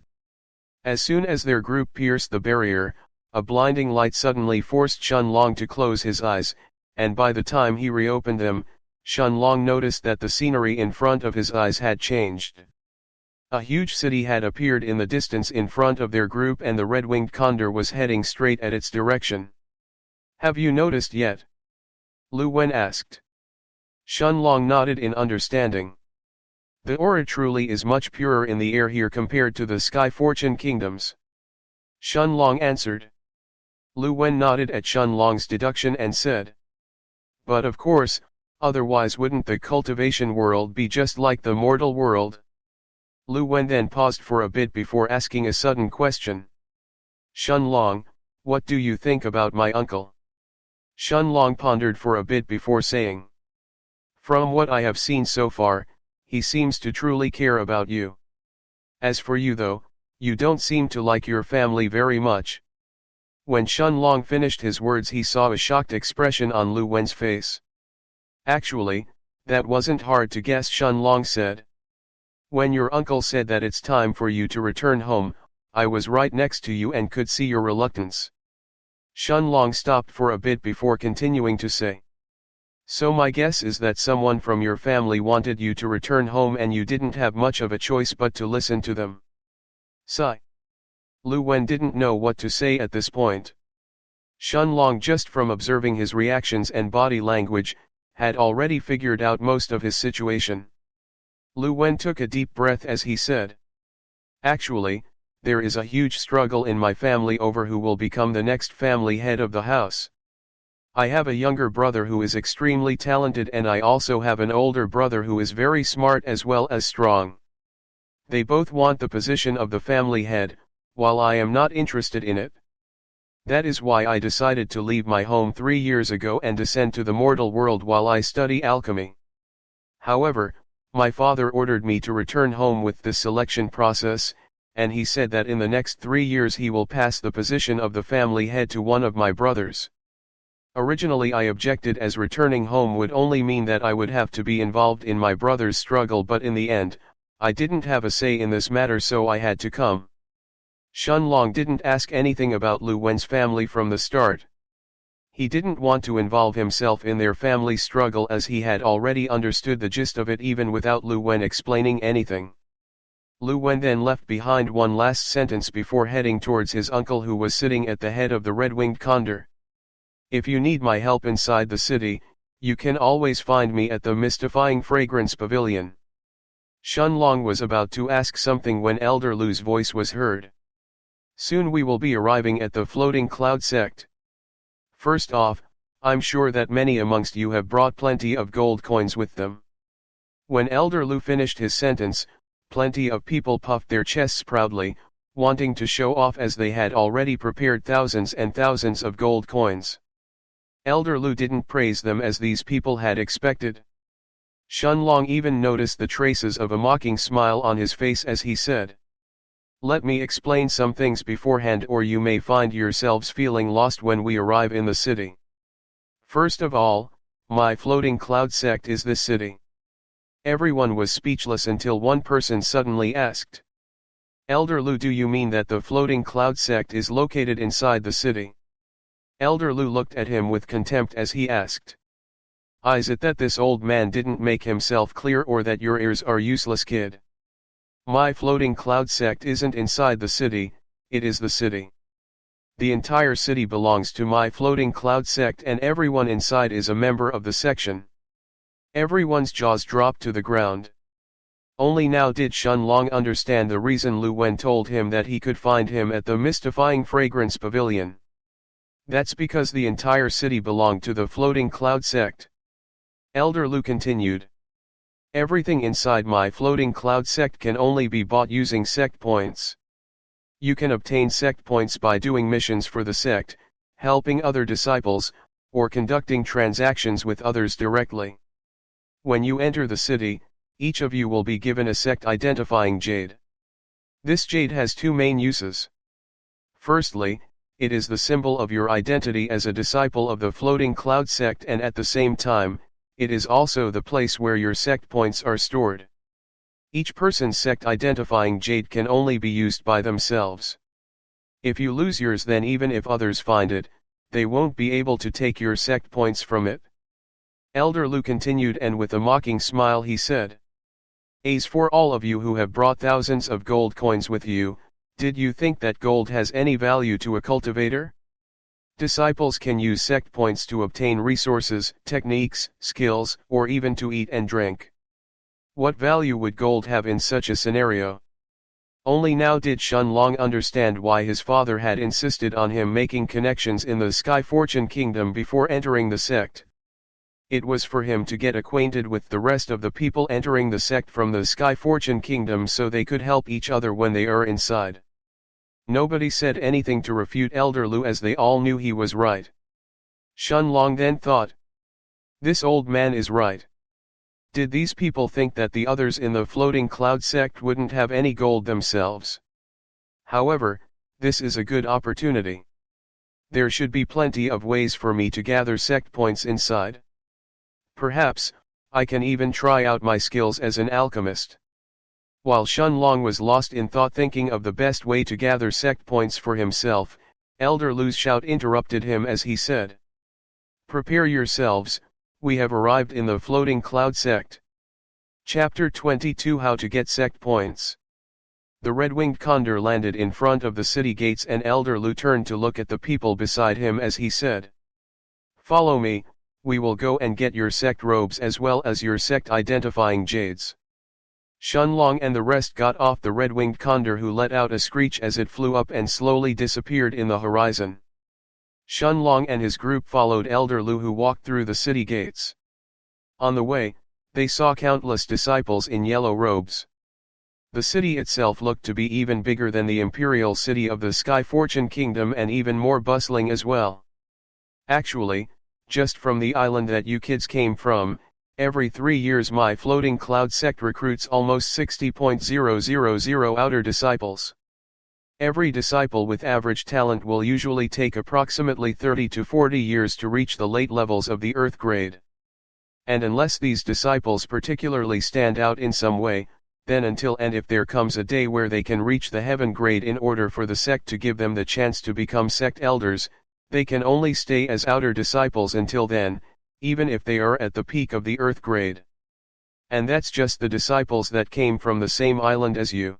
As soon as their group pierced the barrier, a blinding light suddenly forced Shunlong to close his eyes, and by the time he reopened them, Shunlong noticed that the scenery in front of his eyes had changed. A huge city had appeared in the distance in front of their group and the red-winged condor was heading straight at its direction. "Have you noticed yet?" Liu Wen asked. Shunlong nodded in understanding. "The aura truly is much purer in the air here compared to the Sky Fortune Kingdoms," Shunlong answered. Liu Wen nodded at Shunlong's deduction and said, "But of course, otherwise wouldn't the cultivation world be just like the mortal world?" Liu Wen then paused for a bit before asking a sudden question. "Shunlong, what do you think about my uncle?" Shunlong pondered for a bit before saying, "From what I have seen so far, he seems to truly care about you. As for you though, you don't seem to like your family very much." When Shunlong finished his words, he saw a shocked expression on Liu Wen's face. "Actually, that wasn't hard to guess," Shunlong said. "When your uncle said that it's time for you to return home, I was right next to you and could see your reluctance." Shunlong stopped for a bit before continuing to say, "So my guess is that someone from your family wanted you to return home and you didn't have much of a choice but to listen to them." Sigh. Liu Wen didn't know what to say at this point. Shunlong, just from observing his reactions and body language, had already figured out most of his situation. Liu Wen took a deep breath as he said, "Actually, there is a huge struggle in my family over who will become the next family head of the house. I have a younger brother who is extremely talented and I also have an older brother who is very smart as well as strong. They both want the position of the family head, while I am not interested in it. That is why I decided to leave my home 3 years ago and descend to the mortal world while I study alchemy. However, my father ordered me to return home with this selection process, and he said that in the next 3 years he will pass the position of the family head to one of my brothers. Originally I objected, as returning home would only mean that I would have to be involved in my brother's struggle, but in the end, I didn't have a say in this matter, so I had to come. Shunlong didn't ask anything about Lu Wen's family from the start. He didn't want to involve himself in their family struggle, as he had already understood the gist of it even without Lu Wen explaining anything. Lu Wen then left behind one last sentence before heading towards his uncle, who was sitting at the head of the red-winged condor. If you need my help inside the city, you can always find me at the mystifying fragrance pavilion. Shunlong was about to ask something when Elder Lu's voice was heard. Soon we will be arriving at the floating cloud sect. First off, I'm sure that many amongst you have brought plenty of gold coins with them. When Elder Lu finished his sentence, plenty of people puffed their chests proudly, wanting to show off, as they had already prepared thousands and thousands of gold coins. Elder Lu didn't praise them as these people had expected. Shunlong even noticed the traces of a mocking smile on his face as he said, "Let me explain some things beforehand, or you may find yourselves feeling lost when we arrive in the city. First of all, my floating cloud sect is this city." Everyone was speechless until one person suddenly asked, "Elder Lu, do you mean that the floating cloud sect is located inside the city?" Elder Lu looked at him with contempt as he asked, "Is it that this old man didn't make himself clear, or that your ears are useless, kid? My floating cloud sect isn't inside the city, it is the city. The entire city belongs to my floating cloud sect, and everyone inside is a member of the section." Everyone's jaws dropped to the ground. Only now did Shunlong understand the reason Lu Wen told him that he could find him at the mystifying fragrance pavilion. That's because the entire city belonged to the floating cloud sect. Elder Lu continued, "Everything inside my floating cloud sect can only be bought using sect points. You can obtain sect points by doing missions for the sect, helping other disciples, or conducting transactions with others directly. When you enter the city, each of you will be given a sect-identifying jade. This jade has two main uses. Firstly, it is the symbol of your identity as a disciple of the floating cloud sect, and at the same time, it is also the place where your sect points are stored. Each person's sect-identifying jade can only be used by themselves. If you lose yours, then even if others find it, they won't be able to take your sect points from it." Elder Lu continued, and with a mocking smile he said, "As for all of you who have brought thousands of gold coins with you, did you think that gold has any value to a cultivator? Disciples can use sect points to obtain resources, techniques, skills, or even to eat and drink. What value would gold have in such a scenario?" Only now did Shunlong understand why his father had insisted on him making connections in the Sky Fortune Kingdom before entering the sect. It was for him to get acquainted with the rest of the people entering the sect from the Sky Fortune Kingdom, so they could help each other when they are inside. Nobody said anything to refute Elder Lu, as they all knew he was right. Shunlong then thought, "This old man is right. Did these people think that the others in the floating cloud sect wouldn't have any gold themselves? However, this is a good opportunity. There should be plenty of ways for me to gather sect points inside. Perhaps, I can even try out my skills as an alchemist." While Shunlong was lost in thought, thinking of the best way to gather sect points for himself, Elder Lu's shout interrupted him as he said, "Prepare yourselves, we have arrived in the floating cloud sect." Chapter 22, How to Get Sect Points. The red-winged condor landed in front of the city gates, and Elder Lu turned to look at the people beside him as he said, "Follow me, we will go and get your sect robes as well as your sect-identifying jades." Shunlong and the rest got off the red-winged condor, who let out a screech as it flew up and slowly disappeared in the horizon. Shunlong and his group followed Elder Lu, who walked through the city gates. On the way, they saw countless disciples in yellow robes. The city itself looked to be even bigger than the imperial city of the Sky Fortune Kingdom and even more bustling as well. Actually, just from the island that you kids came from, every 3 years my floating cloud sect recruits almost 60,000 outer disciples. Every disciple with average talent will usually take approximately 30 to 40 years to reach the late levels of the Earth grade. And unless these disciples particularly stand out in some way, then until and if there comes a day where they can reach the heaven grade in order for the sect to give them the chance to become sect elders, they can only stay as outer disciples until then, even if they are at the peak of the Earth grade. And that's just the disciples that came from the same island as you.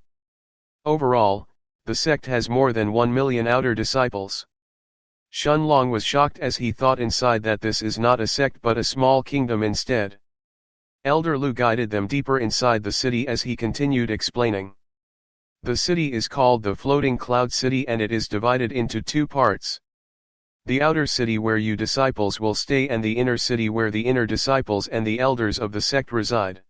Overall, the sect has more than 1 million outer disciples. Shunlong was shocked as he thought inside that this is not a sect but a small kingdom instead. Elder Lu guided them deeper inside the city as he continued explaining. The city is called the Floating Cloud City and it is divided into 2 parts. The outer city where you disciples will stay and the inner city where the inner disciples and the elders of the sect reside.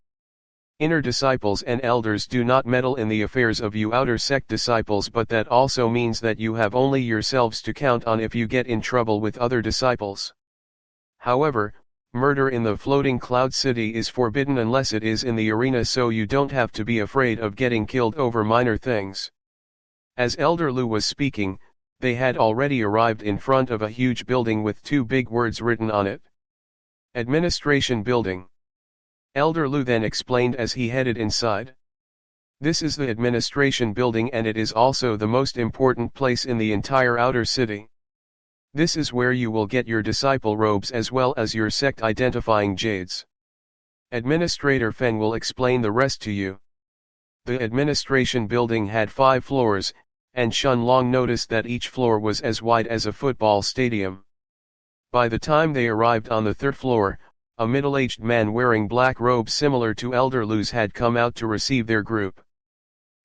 Inner disciples and elders do not meddle in the affairs of you outer sect disciples, but that also means that you have only yourselves to count on if you get in trouble with other disciples. However, murder in the Floating Cloud City is forbidden unless it is in the arena, so you don't have to be afraid of getting killed over minor things. As Elder Lu was speaking, they had already arrived in front of a huge building with 2 big words written on it. Administration Building. Elder Lu then explained as he headed inside. This is the administration building and it is also the most important place in the entire outer city. This is where you will get your disciple robes as well as your sect identifying jades. Administrator Feng will explain the rest to you. The administration building had 5 floors, and Shunlong noticed that each floor was as wide as a football stadium. By the time they arrived on the 3rd floor, a middle-aged man wearing black robes similar to Elder Lu's had come out to receive their group.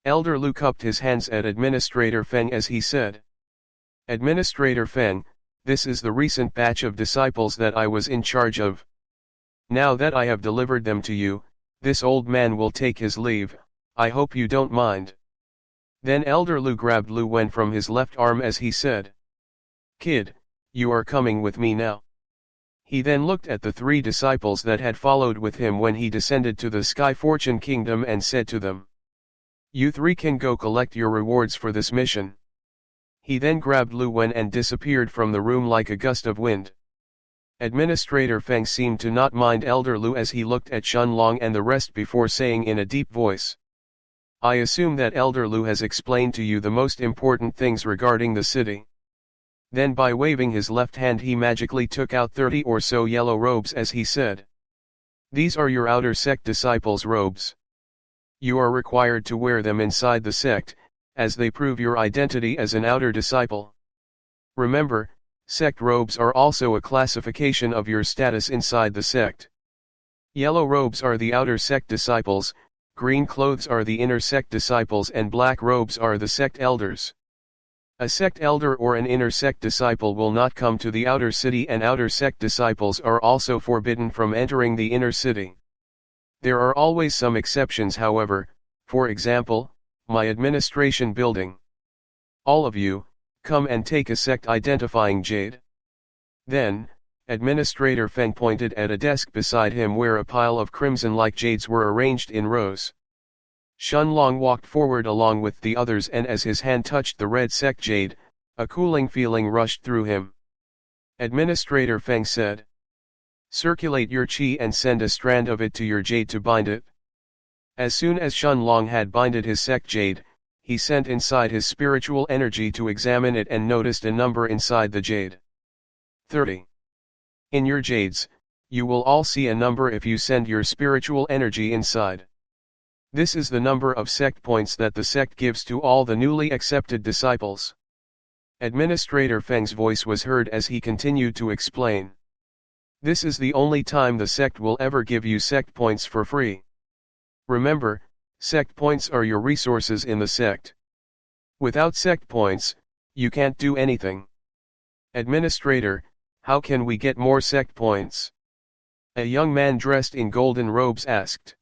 Elder Lu cupped his hands at Administrator Feng as he said, "Administrator Feng, this is the recent batch of disciples that I was in charge of. Now that I have delivered them to you, this old man will take his leave, I hope you don't mind." Then Elder Lu grabbed Lu Wen from his left arm as he said, "Kid, you are coming with me now." He then looked at the 3 disciples that had followed with him when he descended to the Sky Fortune Kingdom and said to them, "You 3 can go collect your rewards for this mission." He then grabbed Lu Wen and disappeared from the room like a gust of wind. Administrator Feng seemed to not mind Elder Lu as he looked at Shunlong and the rest before saying in a deep voice, "I assume that Elder Lu has explained to you the most important things regarding the city." Then by waving his left hand he magically took out 30 or so yellow robes as he said, "These are your outer sect disciples' robes. You are required to wear them inside the sect, as they prove your identity as an outer disciple. Remember, sect robes are also a classification of your status inside the sect. Yellow robes are the outer sect disciples, green clothes are the inner sect disciples and black robes are the sect elders. A sect elder or an inner sect disciple will not come to the outer city and outer sect disciples are also forbidden from entering the inner city. There are always some exceptions however, for example, my administration building. All of you, come and take a sect identifying jade." Then, Administrator Feng pointed at a desk beside him where a pile of crimson-like jades were arranged in rows. Shunlong walked forward along with the others and as his hand touched the red sect jade, a cooling feeling rushed through him. Administrator Feng said, "Circulate your qi and send a strand of it to your jade to bind it." As soon as Shunlong had binded his sect jade, he sent inside his spiritual energy to examine it and noticed a number inside the jade. 30. In your jades, you will all see a number if you send your spiritual energy inside. This is the number of sect points that the sect gives to all the newly accepted disciples. Administrator Feng's voice was heard as he continued to explain. This is the only time the sect will ever give you sect points for free. Remember, sect points are your resources in the sect. Without sect points, you can't do anything. Administrator, how can we get more sect points? A young man dressed in golden robes asked.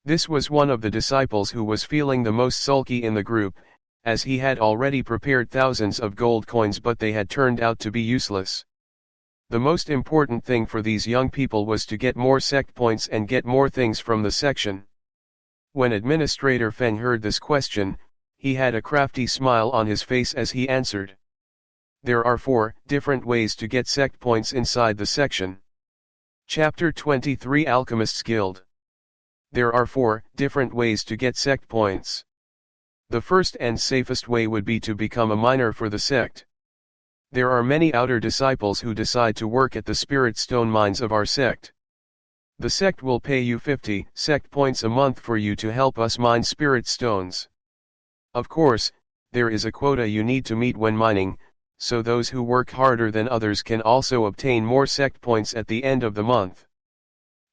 This was one of the disciples who was feeling the most sulky in the group, as he had already prepared thousands of gold coins but they had turned out to be useless. The most important thing for these young people was to get more sect points and get more things from the section. When Administrator Feng heard this question, he had a crafty smile on his face as he answered. There are 4 different ways to get sect points inside the section. Chapter 23 Alchemist's Guild. There are 4 different ways to get sect points. The first and safest way would be to become a miner for the sect. There are many outer disciples who decide to work at the spirit stone mines of our sect. The sect will pay you 50 sect points a month for you to help us mine spirit stones. Of course, there is a quota you need to meet when mining, so those who work harder than others can also obtain more sect points at the end of the month.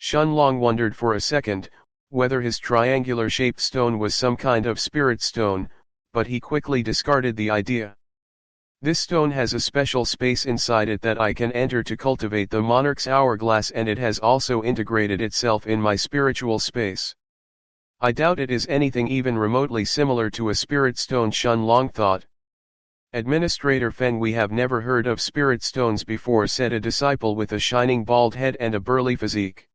Shunlong wondered for a second whether his triangular-shaped stone was some kind of spirit stone, but he quickly discarded the idea. This stone has a special space inside it that I can enter to cultivate the Monarch's hourglass, and it has also integrated itself in my spiritual space. I doubt it is anything even remotely similar to a spirit stone, Shunlong thought. Administrator Feng, we have never heard of spirit stones before, said a disciple with a shining bald head and a burly physique.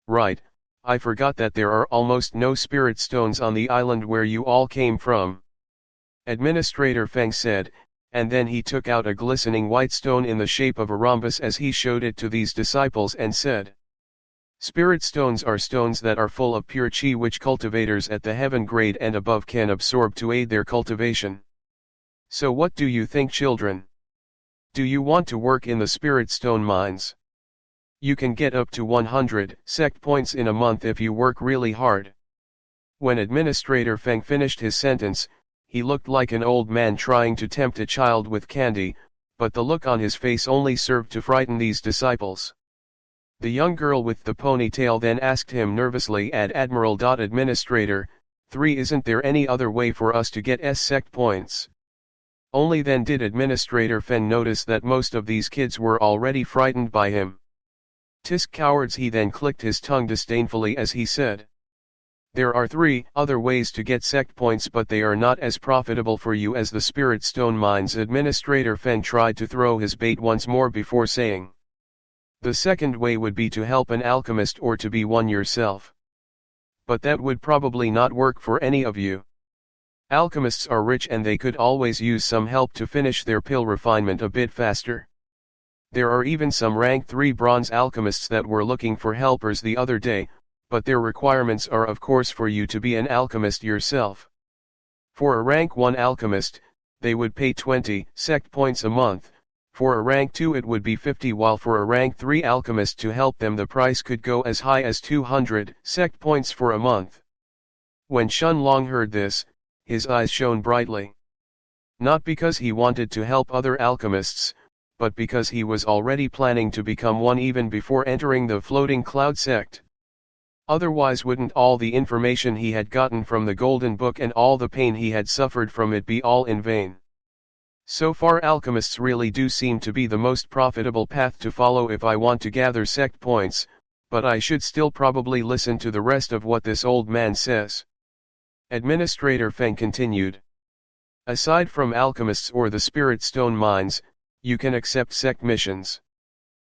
Right, I forgot that there are almost no spirit stones on the island where you all came from. Administrator Feng said, and then he took out a glistening white stone in the shape of a rhombus as he showed it to these disciples and said, Spirit stones are stones that are full of pure chi which cultivators at the heaven grade and above can absorb to aid their cultivation. So what do you think, children? Do you want to work in the spirit stone mines? You can get up to 100 sect points in a month if you work really hard. When Administrator Feng finished his sentence, he looked like an old man trying to tempt a child with candy, but the look on his face only served to frighten these disciples. The young girl with the ponytail then asked him nervously, Admiral. Administrator, 3, isn't there any other way for us to get sect points? Only then did Administrator Feng notice that most of these kids were already frightened by him. Tisk cowards, he then clicked his tongue disdainfully as he said. There are 3 other ways to get sect points, but they are not as profitable for you as the spirit stone mines. Administrator Feng tried to throw his bait once more before saying. The second way would be to help an alchemist or to be one yourself. But that would probably not work for any of you. Alchemists are rich and they could always use some help to finish their pill refinement a bit faster. There are even some rank 3 bronze alchemists that were looking for helpers the other day, but their requirements are of course for you to be an alchemist yourself. For a rank 1 alchemist, they would pay 20 sect points a month, for a rank 2 it would be 50, while for a rank 3 alchemist to help them the price could go as high as 200 sect points for a month. When Shunlong heard this, his eyes shone brightly. Not because he wanted to help other alchemists, but because he was already planning to become one even before entering the floating cloud sect. Otherwise wouldn't all the information he had gotten from the Golden Book and all the pain he had suffered from it be all in vain? So far alchemists really do seem to be the most profitable path to follow if I want to gather sect points, but I should still probably listen to the rest of what this old man says. Administrator Feng continued. Aside from alchemists or the spirit stone mines, you can accept sect missions.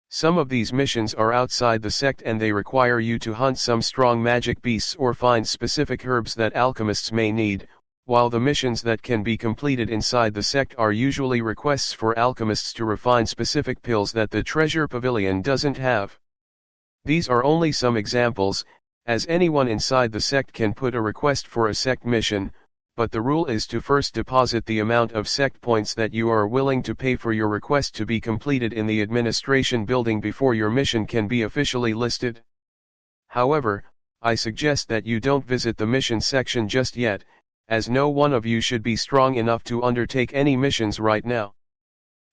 Some of these missions are outside the sect and they require you to hunt some strong magic beasts or find specific herbs that alchemists may need, while the missions that can be completed inside the sect are usually requests for alchemists to refine specific pills that the treasure pavilion doesn't have. These are only some examples, as anyone inside the sect can put a request for a sect mission, but the rule is to first deposit the amount of sect points that you are willing to pay for your request to be completed in the administration building before your mission can be officially listed. However, I suggest that you don't visit the mission section just yet, as no one of you should be strong enough to undertake any missions right now.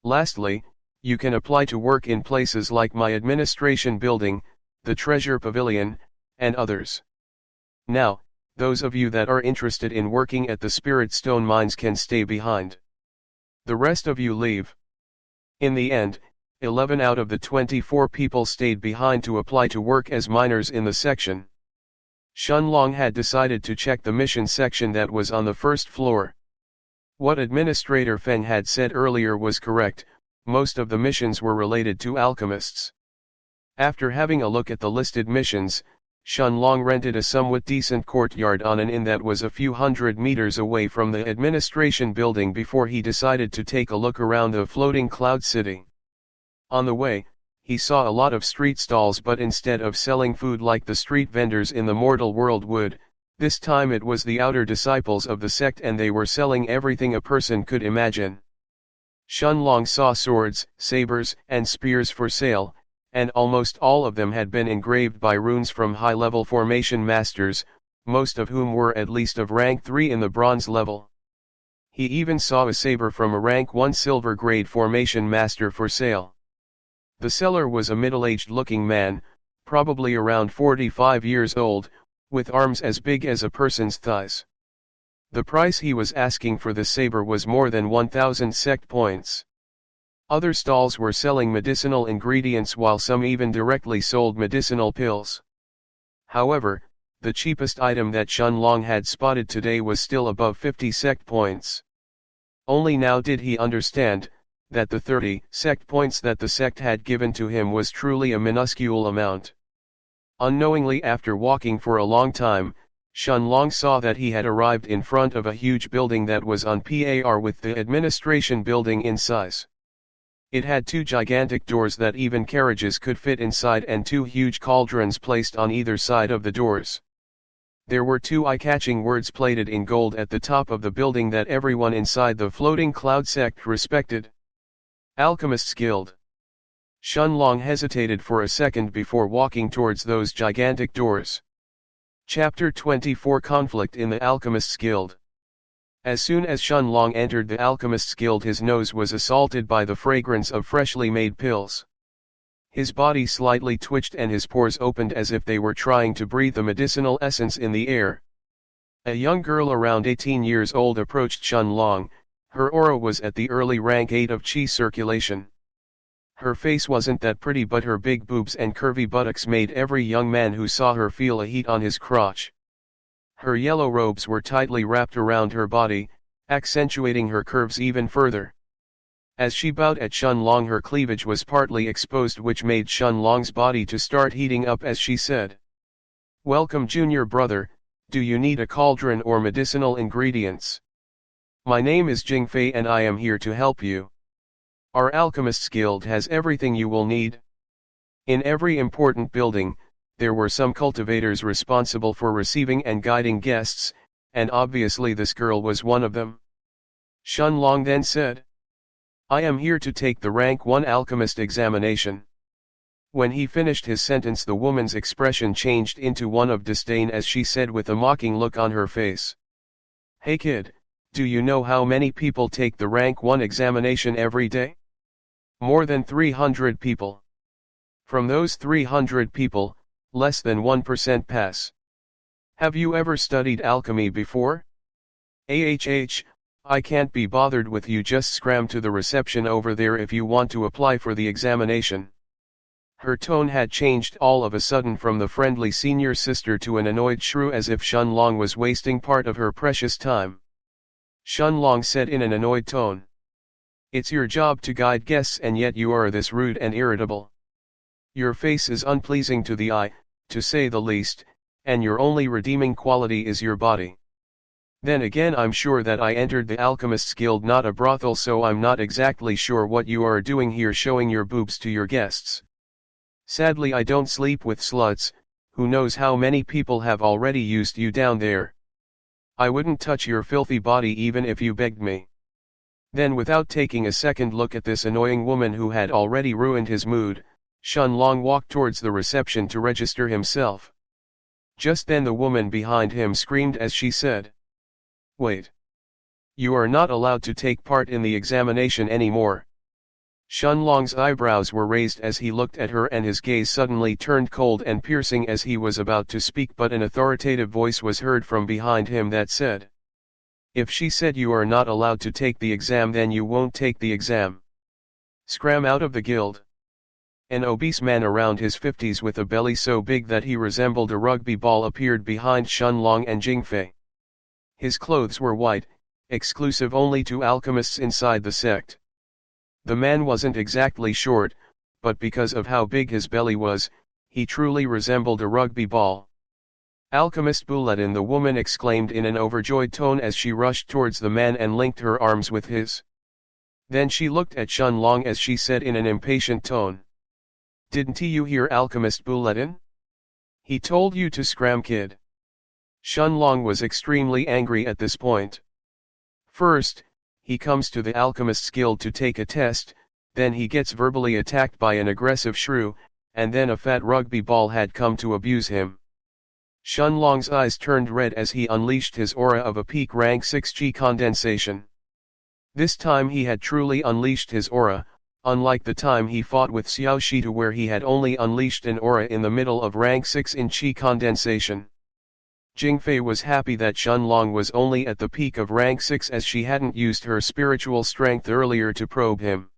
Lastly, you can apply to work in places like my administration building, the treasure pavilion, and others. Now, those of you that are interested in working at the spirit stone mines can stay behind. The rest of you leave. In the end, 11 out of the 24 people stayed behind to apply to work as miners in the section. Shunlong had decided to check the mission section that was on the first floor. What Administrator Feng had said earlier was correct, most of the missions were related to alchemists. After having a look at the listed missions, Shunlong rented a somewhat decent courtyard on an inn that was a few hundred meters away from the administration building before he decided to take a look around the floating cloud city. On the way, he saw a lot of street stalls, but instead of selling food like the street vendors in the mortal world would, this time it was the outer disciples of the sect, and they were selling everything a person could imagine. Shunlong saw swords, sabers, and spears for sale, and almost all of them had been engraved by runes from high-level formation masters, most of whom were at least of rank 3 in the bronze level. He even saw a saber from a rank 1 silver grade formation master for sale. The seller was a middle-aged looking man, probably around 45 years old, with arms as big as a person's thighs. The price he was asking for the saber was more than 1,000 sect points. Other stalls were selling medicinal ingredients, while some even directly sold medicinal pills. However, the cheapest item that Shunlong had spotted today was still above 50 sect points. Only now did he understand that the 30 sect points that the sect had given to him was truly a minuscule amount. Unknowingly, after walking for a long time, Shunlong saw that he had arrived in front of a huge building that was on par with the administration building in size. It had 2 gigantic doors that even carriages could fit inside, and 2 huge cauldrons placed on either side of the doors. There were 2 eye-catching words plated in gold at the top of the building that everyone inside the floating cloud sect respected: Alchemist's Guild. Shunlong hesitated for a second before walking towards those gigantic doors. Chapter 24: Conflict in the Alchemist's Guild. As soon as Shunlong entered the Alchemist's Guild, his nose was assaulted by the fragrance of freshly made pills. His body slightly twitched and his pores opened as if they were trying to breathe the medicinal essence in the air. A young girl around 18 years old approached Shunlong. Her aura was at the early rank 8 of chi circulation. Her face wasn't that pretty, but her big boobs and curvy buttocks made every young man who saw her feel a heat on his crotch. Her yellow robes were tightly wrapped around her body, accentuating her curves even further. As she bowed at Shunlong, her cleavage was partly exposed, which made Shunlong's body to start heating up as she said, "Welcome, junior brother. Do you need a cauldron or medicinal ingredients? My name is Jingfei and I am here to help you. Our Alchemist's Guild has everything you will need." In every important building, there were some cultivators responsible for receiving and guiding guests, and obviously this girl was one of them. Shunlong then said, "I am here to take the rank 1 alchemist examination." When he finished his sentence, the woman's expression changed into one of disdain as she said with a mocking look on her face, "Hey kid, do you know how many people take the rank 1 examination every day? More than 300 people. From those 300 people, less than 1% pass. Have you ever studied alchemy before? I can't be bothered with you, just scram to the reception over there if you want to apply for the examination." Her tone had changed all of a sudden from the friendly senior sister to an annoyed shrew, as if Shunlong was wasting part of her precious time. Shunlong said in an annoyed tone, "It's your job to guide guests, and yet you are this rude and irritable. Your face is unpleasing to the eye, to say the least, and your only redeeming quality is your body. Then again, I'm sure that I entered the Alchemist's Guild, not a brothel, so I'm not exactly sure what you are doing here showing your boobs to your guests. Sadly, I don't sleep with sluts. Who knows how many people have already used you down there. I wouldn't touch your filthy body even if you begged me." Then, without taking a second look at this annoying woman who had already ruined his mood, Shunlong walked towards the reception to register himself. Just then the woman behind him screamed as she said, "Wait. You are not allowed to take part in the examination anymore." Shunlong's eyebrows were raised as he looked at her, and his gaze suddenly turned cold and piercing as he was about to speak, but an authoritative voice was heard from behind him that said, "If she said you are not allowed to take the exam, then you won't take the exam. Scram out of the guild." An obese man around his 50s with a belly so big that he resembled a rugby ball appeared behind Shunlong and Jingfei. His clothes were white, exclusive only to alchemists inside the sect. The man wasn't exactly short, but because of how big his belly was, he truly resembled a rugby ball. "Alchemist Buledin," the woman exclaimed in an overjoyed tone as she rushed towards the man and linked her arms with his. Then she looked at Shunlong as she said in an impatient tone. "Didn't you hear Alchemist Buledin? He told you to scram, kid." Shunlong was extremely angry at this point. First, he comes to the Alchemist's Guild to take a test, then he gets verbally attacked by an aggressive shrew, and then a fat rugby ball had come to abuse him. Shunlong's eyes turned red as he unleashed his aura of a peak rank 6G condensation. This time he had truly unleashed his aura, unlike the time he fought with Xiao Shitu where he had only unleashed an aura in the middle of rank 6 in Qi condensation. Jingfei was happy that Shunlong was only at the peak of rank 6 as she hadn't used her spiritual strength earlier to probe him.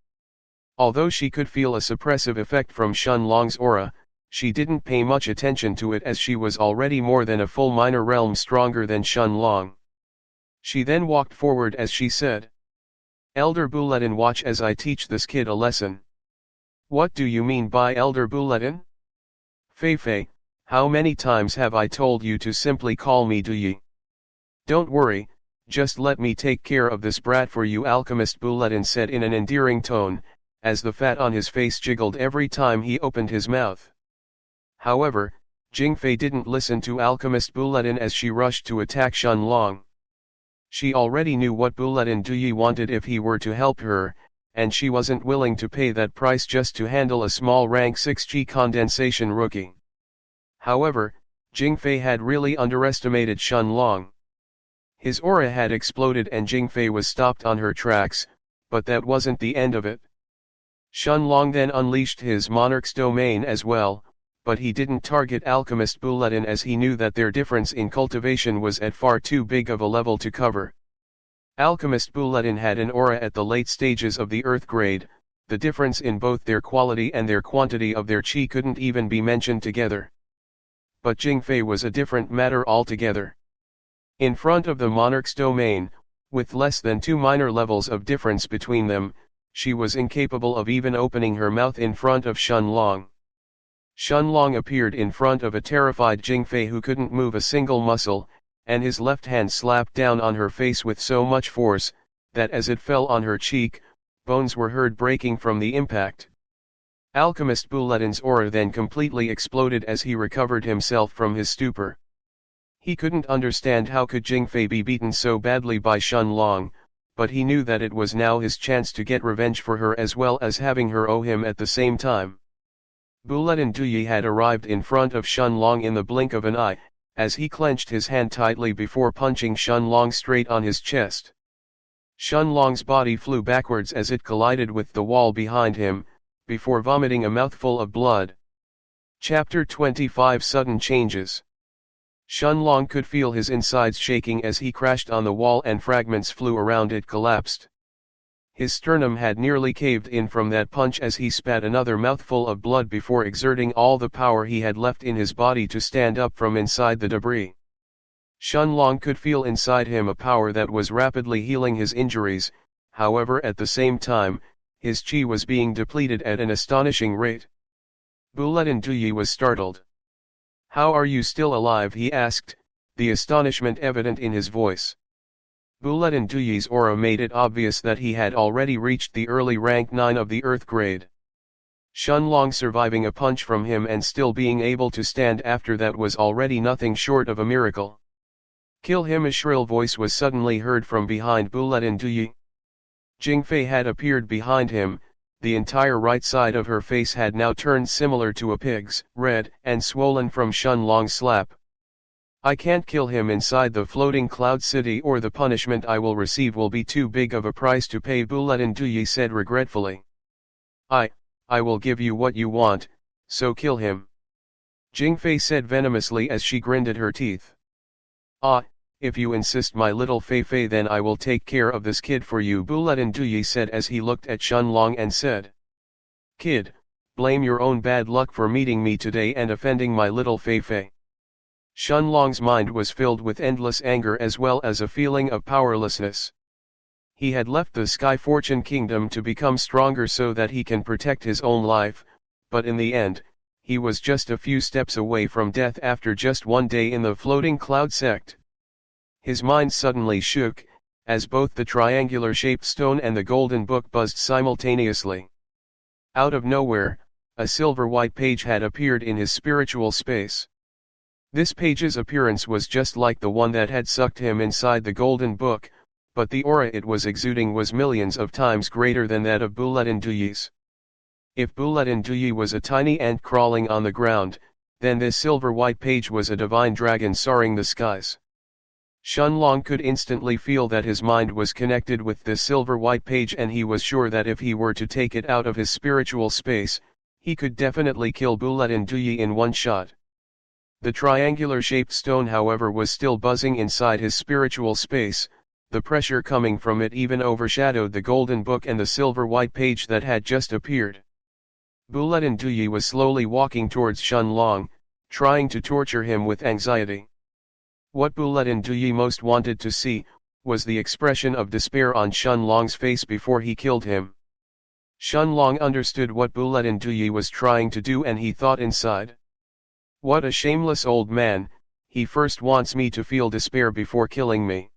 Although she could feel a suppressive effect from Shunlong's aura, she didn't pay much attention to it as she was already more than a full minor realm stronger than Shunlong. She then walked forward as she said, "Elder Buledin, watch as I teach this kid a lesson." "What do you mean by Elder Buledin?" "Fei, how many times have I told you to simply call me Duyi? Don't worry, just let me take care of this brat for you," Alchemist Buledin said in an endearing tone, as the fat on his face jiggled every time he opened his mouth. However, Jingfei didn't listen to Alchemist Buledin as she rushed to attack Shunlong. She already knew what Buledin Duyi wanted if he were to help her, and she wasn't willing to pay that price just to handle a small rank 6G condensation rookie. However, Jingfei had really underestimated Shunlong. His aura had exploded and Jingfei was stopped on her tracks, but that wasn't the end of it. Shunlong then unleashed his Monarch's domain as well, but he didn't target Alchemist Buledin as he knew that their difference in cultivation was at far too big of a level to cover. Alchemist Buledin had an aura at the late stages of the Earth grade, the difference in both their quality and their quantity of their chi couldn't even be mentioned together. But Jingfei was a different matter altogether. In front of the Monarch's domain, with less than 2 minor levels of difference between them, she was incapable of even opening her mouth in front of Shunlong. Shunlong appeared in front of a terrified Jingfei who couldn't move a single muscle, and his left hand slapped down on her face with so much force, that as it fell on her cheek, bones were heard breaking from the impact. Alchemist Buledin's aura then completely exploded as he recovered himself from his stupor. He couldn't understand how could Jingfei be beaten so badly by Shunlong, but he knew that it was now his chance to get revenge for her as well as having her owe him at the same time. Buledin Duyi had arrived in front of Shunlong in the blink of an eye, as he clenched his hand tightly before punching Shunlong straight on his chest. Shunlong's body flew backwards as it collided with the wall behind him, before vomiting a mouthful of blood. Chapter 25 Sudden Changes. Shunlong could feel his insides shaking as he crashed on the wall and fragments flew around it collapsed. His sternum had nearly caved in from that punch as he spat another mouthful of blood before exerting all the power he had left in his body to stand up from inside the debris. Shunlong could feel inside him a power that was rapidly healing his injuries, however at the same time, his chi was being depleted at an astonishing rate. Buledin Duyi was startled. "How are you still alive?" he asked, the astonishment evident in his voice. Buledin Duyi's aura made it obvious that he had already reached the early rank 9 of the Earth grade. Shunlong surviving a punch from him and still being able to stand after that was already nothing short of a miracle. "Kill him!" a shrill voice was suddenly heard from behind Buledin Duyi. Jingfei had appeared behind him, the entire right side of her face had now turned similar to a pig's, red and swollen from Shunlong's slap. "I can't kill him inside the floating cloud city or the punishment I will receive will be too big of a price to pay," Buledin Duyi said regretfully. I will give you what you want, so kill him." Jingfei said venomously as she grinned at her teeth. "Ah, if you insist my little Fei, then I will take care of this kid for you," Buledin Duyi said as he looked at Shunlong and said. "Kid, blame your own bad luck for meeting me today and offending my little Fei Fei. Shunlong's mind was filled with endless anger as well as a feeling of powerlessness. He had left the Sky Fortune Kingdom to become stronger so that he can protect his own life, but in the end, he was just a few steps away from death after just one day in the Floating Cloud sect. His mind suddenly shook, as both the triangular-shaped stone and the golden book buzzed simultaneously. Out of nowhere, a silver-white page had appeared in his spiritual space. This page's appearance was just like the one that had sucked him inside the golden book, but the aura it was exuding was millions of times greater than that of Buletin Duyi's. If Buletin Duyi was a tiny ant crawling on the ground, then this silver-white page was a divine dragon soaring the skies. Shunlong could instantly feel that his mind was connected with this silver-white page, and he was sure that if he were to take it out of his spiritual space, he could definitely kill Buletin Duyi in one shot. The triangular-shaped stone, however, was still buzzing inside his spiritual space. The pressure coming from it even overshadowed the golden book and the silver-white page that had just appeared. Buletin Duyi was slowly walking towards Shunlong, trying to torture him with anxiety. What Buletin Duyi most wanted to see was the expression of despair on Shunlong's face before he killed him. Shunlong understood what Buletin Duyi was trying to do, and he thought inside, "What a shameless old man, he first wants me to feel despair before killing me.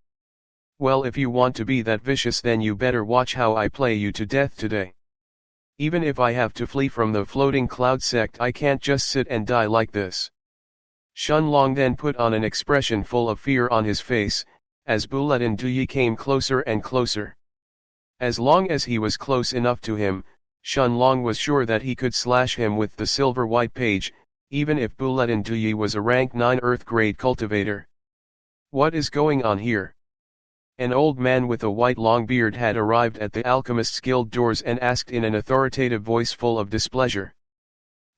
Well, if you want to be that vicious, then you better watch how I play you to death today. Even if I have to flee from the Floating Cloud sect, I can't just sit and die like this." Shunlong then put on an expression full of fear on his face, as Buletin Duyi came closer and closer. As long as he was close enough to him, Shunlong was sure that he could slash him with the silver-white page, even if Buletin Duyi was a rank 9 Earth-grade cultivator. What is going on here? An old man with a white long beard had arrived at the Alchemist's Guild doors and asked in an authoritative voice full of displeasure.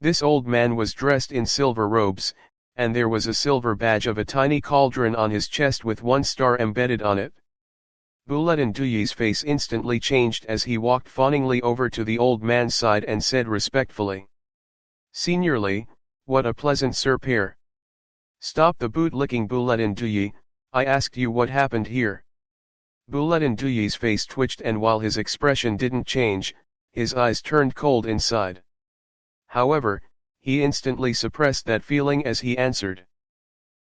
This old man was dressed in silver robes, and there was a silver badge of a tiny cauldron on his chest with 1 star embedded on it. Buletin Duyi's face instantly changed as he walked fawningly over to the old man's side and said respectfully, "Senior Li, what a pleasant Sir pair. Stop the boot-licking, Buletin Duyi, I asked you what happened here." Buletin Duyi's face twitched, and while his expression didn't change, his eyes turned cold inside. However, he instantly suppressed that feeling as he answered,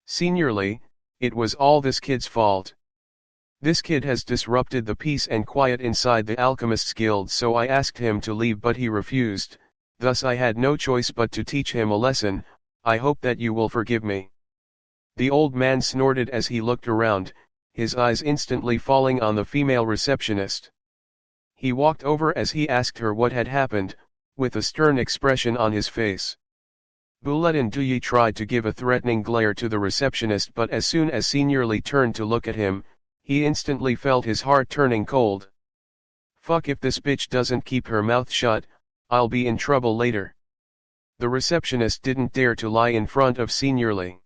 "Senior Li, it was all this kid's fault. This kid has disrupted the peace and quiet inside the Alchemist's Guild, so I asked him to leave, but he refused. Thus I had no choice but to teach him a lesson. I hope that you will forgive me." The old man snorted as he looked around, his eyes instantly falling on the female receptionist. He walked over as he asked her what had happened, with a stern expression on his face. Buletin Duyi tried to give a threatening glare to the receptionist, but as soon as Senior Li turned to look at him, he instantly felt his heart turning cold. "Fuck, if this bitch doesn't keep her mouth shut, I'll be in trouble later." The receptionist didn't dare to lie in front of Senior Li.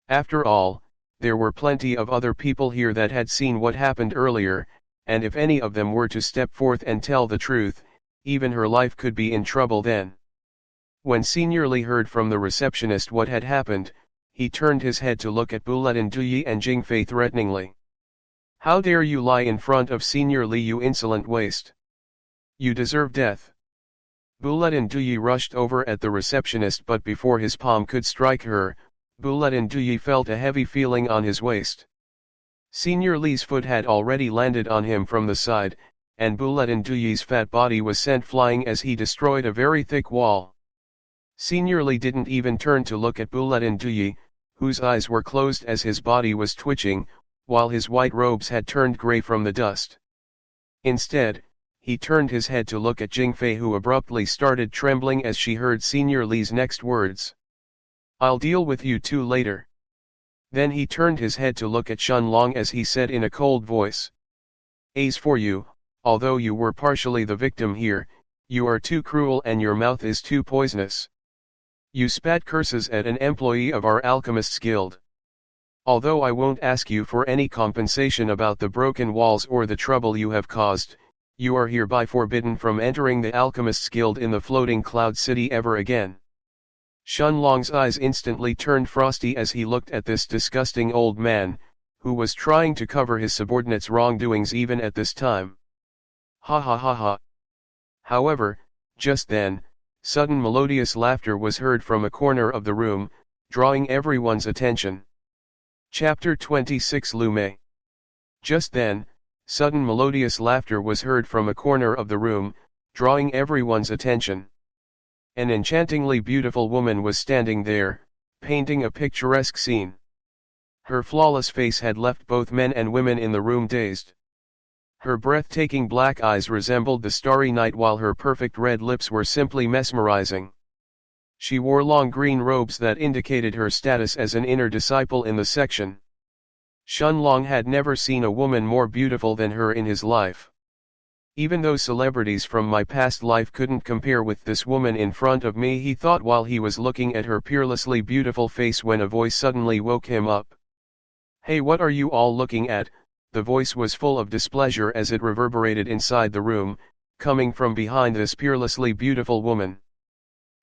After all, there were plenty of other people here that had seen what happened earlier, and if any of them were to step forth and tell the truth, even her life could be in trouble then. When Senior Li heard from the receptionist what had happened, he turned his head to look at Buletin Duyi and Jingfei threateningly. "How dare you lie in front of Senior Li, you insolent waste! You deserve death." Buletin Duyi rushed over at the receptionist, but before his palm could strike her, Buletin Duyi felt a heavy feeling on his waist. Senior Li's foot had already landed on him from the side, and Buletin Duyi's fat body was sent flying as he destroyed a very thick wall. Senior Li didn't even turn to look at Buletin Duyi, whose eyes were closed as his body was twitching, while his white robes had turned gray from the dust. Instead, he turned his head to look at Jingfei, who abruptly started trembling as she heard Senior Li's next words. "I'll deal with you two later." Then he turned his head to look at Shunlong as he said in a cold voice, "As for you, although you were partially the victim here, you are too cruel and your mouth is too poisonous. You spat curses at an employee of our Alchemist's Guild. Although I won't ask you for any compensation about the broken walls or the trouble you have caused, you are hereby forbidden from entering the Alchemist's Guild in the Floating Cloud City ever again. Shunlong's eyes instantly turned frosty as he looked at this disgusting old man, who was trying to cover his subordinates' wrongdoings even at this time. Ha ha ha ha. However, just then, sudden melodious laughter was heard from a corner of the room, drawing everyone's attention. Chapter 26 Liu Ming. Just then, sudden melodious laughter was heard from a corner of the room, drawing everyone's attention. An enchantingly beautiful woman was standing there, painting a picturesque scene. Her flawless face had left both men and women in the room dazed. Her breathtaking black eyes resembled the starry night while her perfect red lips were simply mesmerizing. She wore long green robes that indicated her status as an inner disciple in the section. Shunlong had never seen a woman more beautiful than her in his life. Even though celebrities from my past life couldn't compare with this woman in front of me, he thought while he was looking at her peerlessly beautiful face when a voice suddenly woke him up. Hey, what are you all looking at? The voice was full of displeasure as it reverberated inside the room, coming from behind this peerlessly beautiful woman.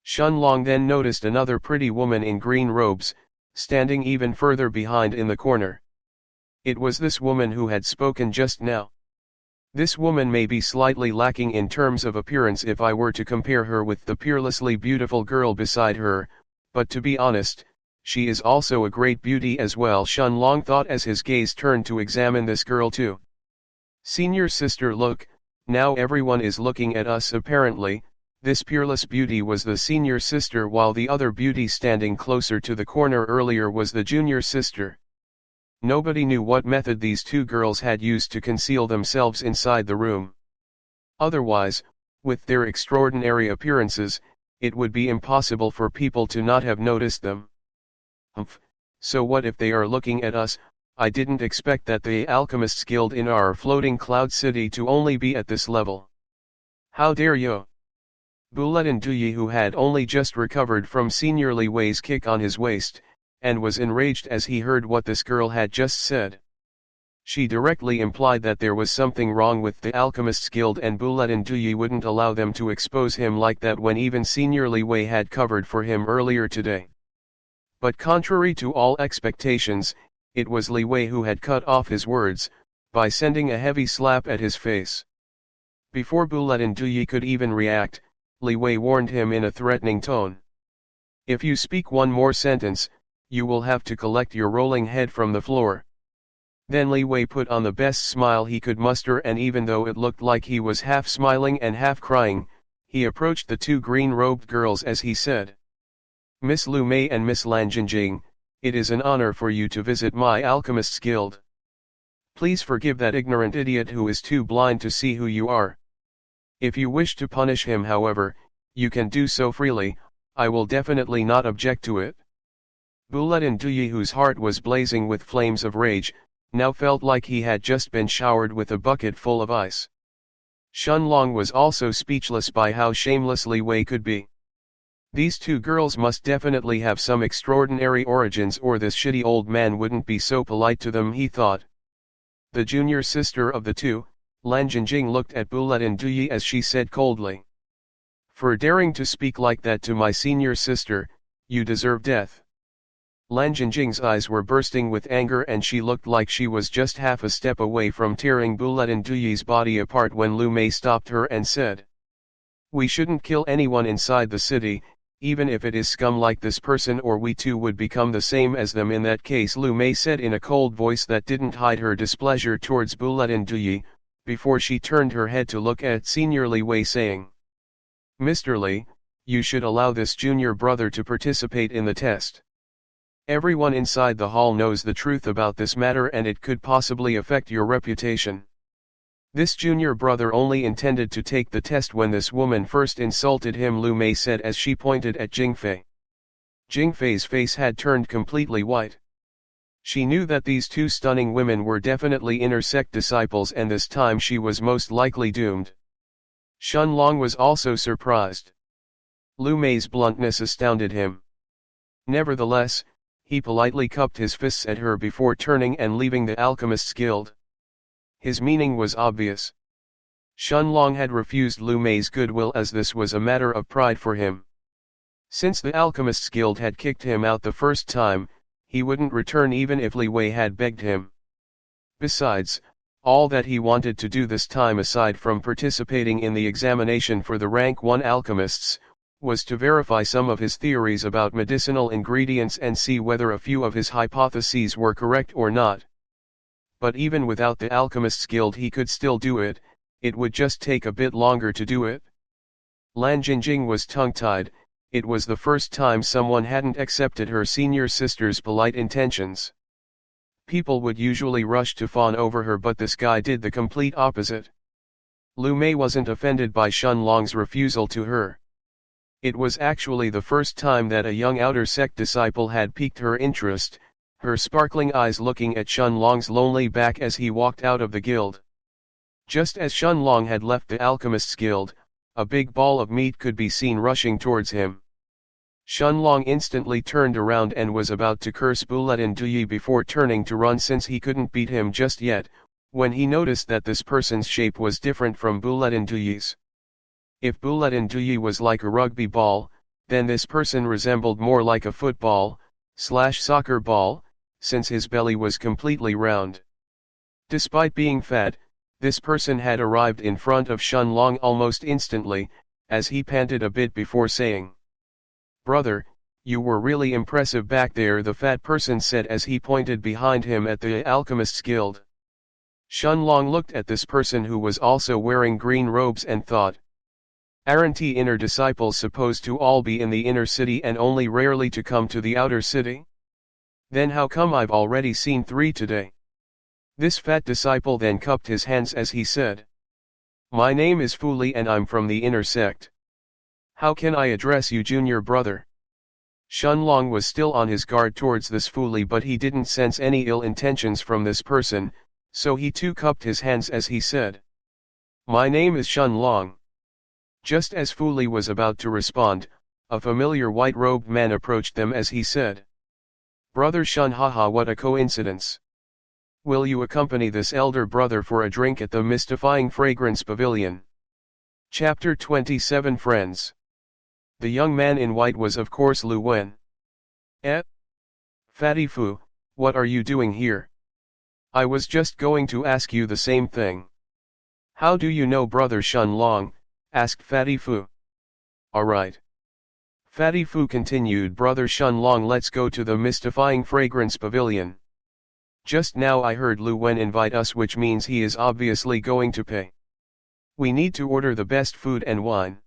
Shunlong then noticed another pretty woman in green robes, standing even further behind in the corner. It was this woman who had spoken just now. This woman may be slightly lacking in terms of appearance if I were to compare her with the peerlessly beautiful girl beside her, but to be honest, she is also a great beauty as well, Shunlong thought as his gaze turned to examine this girl too. Senior sister, look, now everyone is looking at us apparently. This peerless beauty was the senior sister while the other beauty standing closer to the corner earlier was the junior sister. Nobody knew what method these two girls had used to conceal themselves inside the room. Otherwise, with their extraordinary appearances, it would be impossible for people to not have noticed them. So what if they are looking at us? I didn't expect that the Alchemist's Guild in our floating cloud city to only be at this level. How dare you! Bulletin Duyi, who had only just recovered from Senior Li Wei's kick on his waist, and was enraged as he heard what this girl had just said. She directly implied that there was something wrong with the Alchemist's Guild and Bulletin Duyi wouldn't allow them to expose him like that when even Senior Li Wei had covered for him earlier today. But contrary to all expectations, it was Li Wei who had cut off his words, by sending a heavy slap at his face. Before Bulletin Duyi could even react, Li Wei warned him in a threatening tone. If you speak one more sentence, you will have to collect your rolling head from the floor. Then Li Wei put on the best smile he could muster, and even though it looked like he was half smiling and half crying, he approached the two green-robed girls as he said, Miss Liu Mei and Miss Lan Jinjing, it is an honor for you to visit my Alchemist's Guild. Please forgive that ignorant idiot who is too blind to see who you are. If you wish to punish him, however, you can do so freely. I will definitely not object to it. Bulletin Duyi, whose heart was blazing with flames of rage, now felt like he had just been showered with a bucket full of ice. Shunlong was also speechless by how shameless Li Wei could be. These two girls must definitely have some extraordinary origins, or this shitty old man wouldn't be so polite to them, he thought. The junior sister of the two, Lan Jinjing, looked at Bulletin Duyi as she said coldly, for daring to speak like that to my senior sister, you deserve death. Lan Jinjing's eyes were bursting with anger and she looked like she was just half a step away from tearing Bulletin Duyi's body apart when Liu Mei stopped her and said, we shouldn't kill anyone inside the city, even if it is scum like this person, or we too would become the same as them in that case, Liu Mei said in a cold voice that didn't hide her displeasure towards Bulletin Duyi, before she turned her head to look at Senior Li Wei, saying, Mr. Li, you should allow this junior brother to participate in the test. Everyone inside the hall knows the truth about this matter and it could possibly affect your reputation. This junior brother only intended to take the test when this woman first insulted him, Liu Mei said as she pointed at Jingfei. Jingfei's face had turned completely white. She knew that these two stunning women were definitely inner sect disciples, and this time she was most likely doomed. Shunlong was also surprised. Liu Mei's bluntness astounded him. Nevertheless, he politely cupped his fists at her before turning and leaving the Alchemist's Guild. His meaning was obvious. Shunlong had refused Liu Mei's goodwill as this was a matter of pride for him. Since the Alchemist's Guild had kicked him out the first time, he wouldn't return even if Li Wei had begged him. Besides, all that he wanted to do this time aside from participating in the examination for the rank 1 alchemists, was to verify some of his theories about medicinal ingredients and see whether a few of his hypotheses were correct or not. But even without the Alchemist's Guild he could still do it, it would just take a bit longer to do it. Lan Jingjing was tongue-tied, it was the first time someone hadn't accepted her senior sister's polite intentions. People would usually rush to fawn over her, but this guy did the complete opposite. Liu Mei wasn't offended by Shunlong's refusal to her. It was actually the first time that a young outer sect disciple had piqued her interest, her sparkling eyes looking at Shunlong's lonely back as he walked out of the guild. Just as Shunlong had left the Alchemist's Guild, a big ball of meat could be seen rushing towards him. Shunlong instantly turned around and was about to curse Bulatin Duyi before turning to run since he couldn't beat him just yet, when he noticed that this person's shape was different from Bulatin Duyi's. If Bulatin Duyi was like a rugby ball, then this person resembled more like a football/soccer ball, since his belly was completely round. Despite being fat, this person had arrived in front of Shunlong almost instantly, as he panted a bit before saying, "Brother, you were really impressive back there," the fat person said as he pointed behind him at the Alchemist's Guild. Shunlong looked at this person who was also wearing green robes and thought, aren't the inner disciples supposed to all be in the inner city and only rarely to come to the outer city? Then how come I've already seen 3 today? This fat disciple then cupped his hands as he said, "My name is Fu Li and I'm from the inner sect. How can I address you, junior brother?" Shunlong was still on his guard towards this Fu Li, but he didn't sense any ill intentions from this person, so he too cupped his hands as he said, "My name is Shunlong." Just as Fu Li was about to respond, a familiar white-robed man approached them as he said, "Brother Shun, haha, what a coincidence. Will you accompany this elder brother for a drink at the Mystifying Fragrance Pavilion?" Chapter 27 Friends. The young man in white was of course Lu Wen. Fatty Fu, what are you doing here? I was just going to ask you the same thing. How do you know brother Shunlong? Asked Fatty Fu. Alright. Fatty Fu continued, "Brother Shunlong, let's go to the Mystifying Fragrance Pavilion. Just now I heard Lu Wen invite us, which means he is obviously going to pay. We need to order the best food and wine.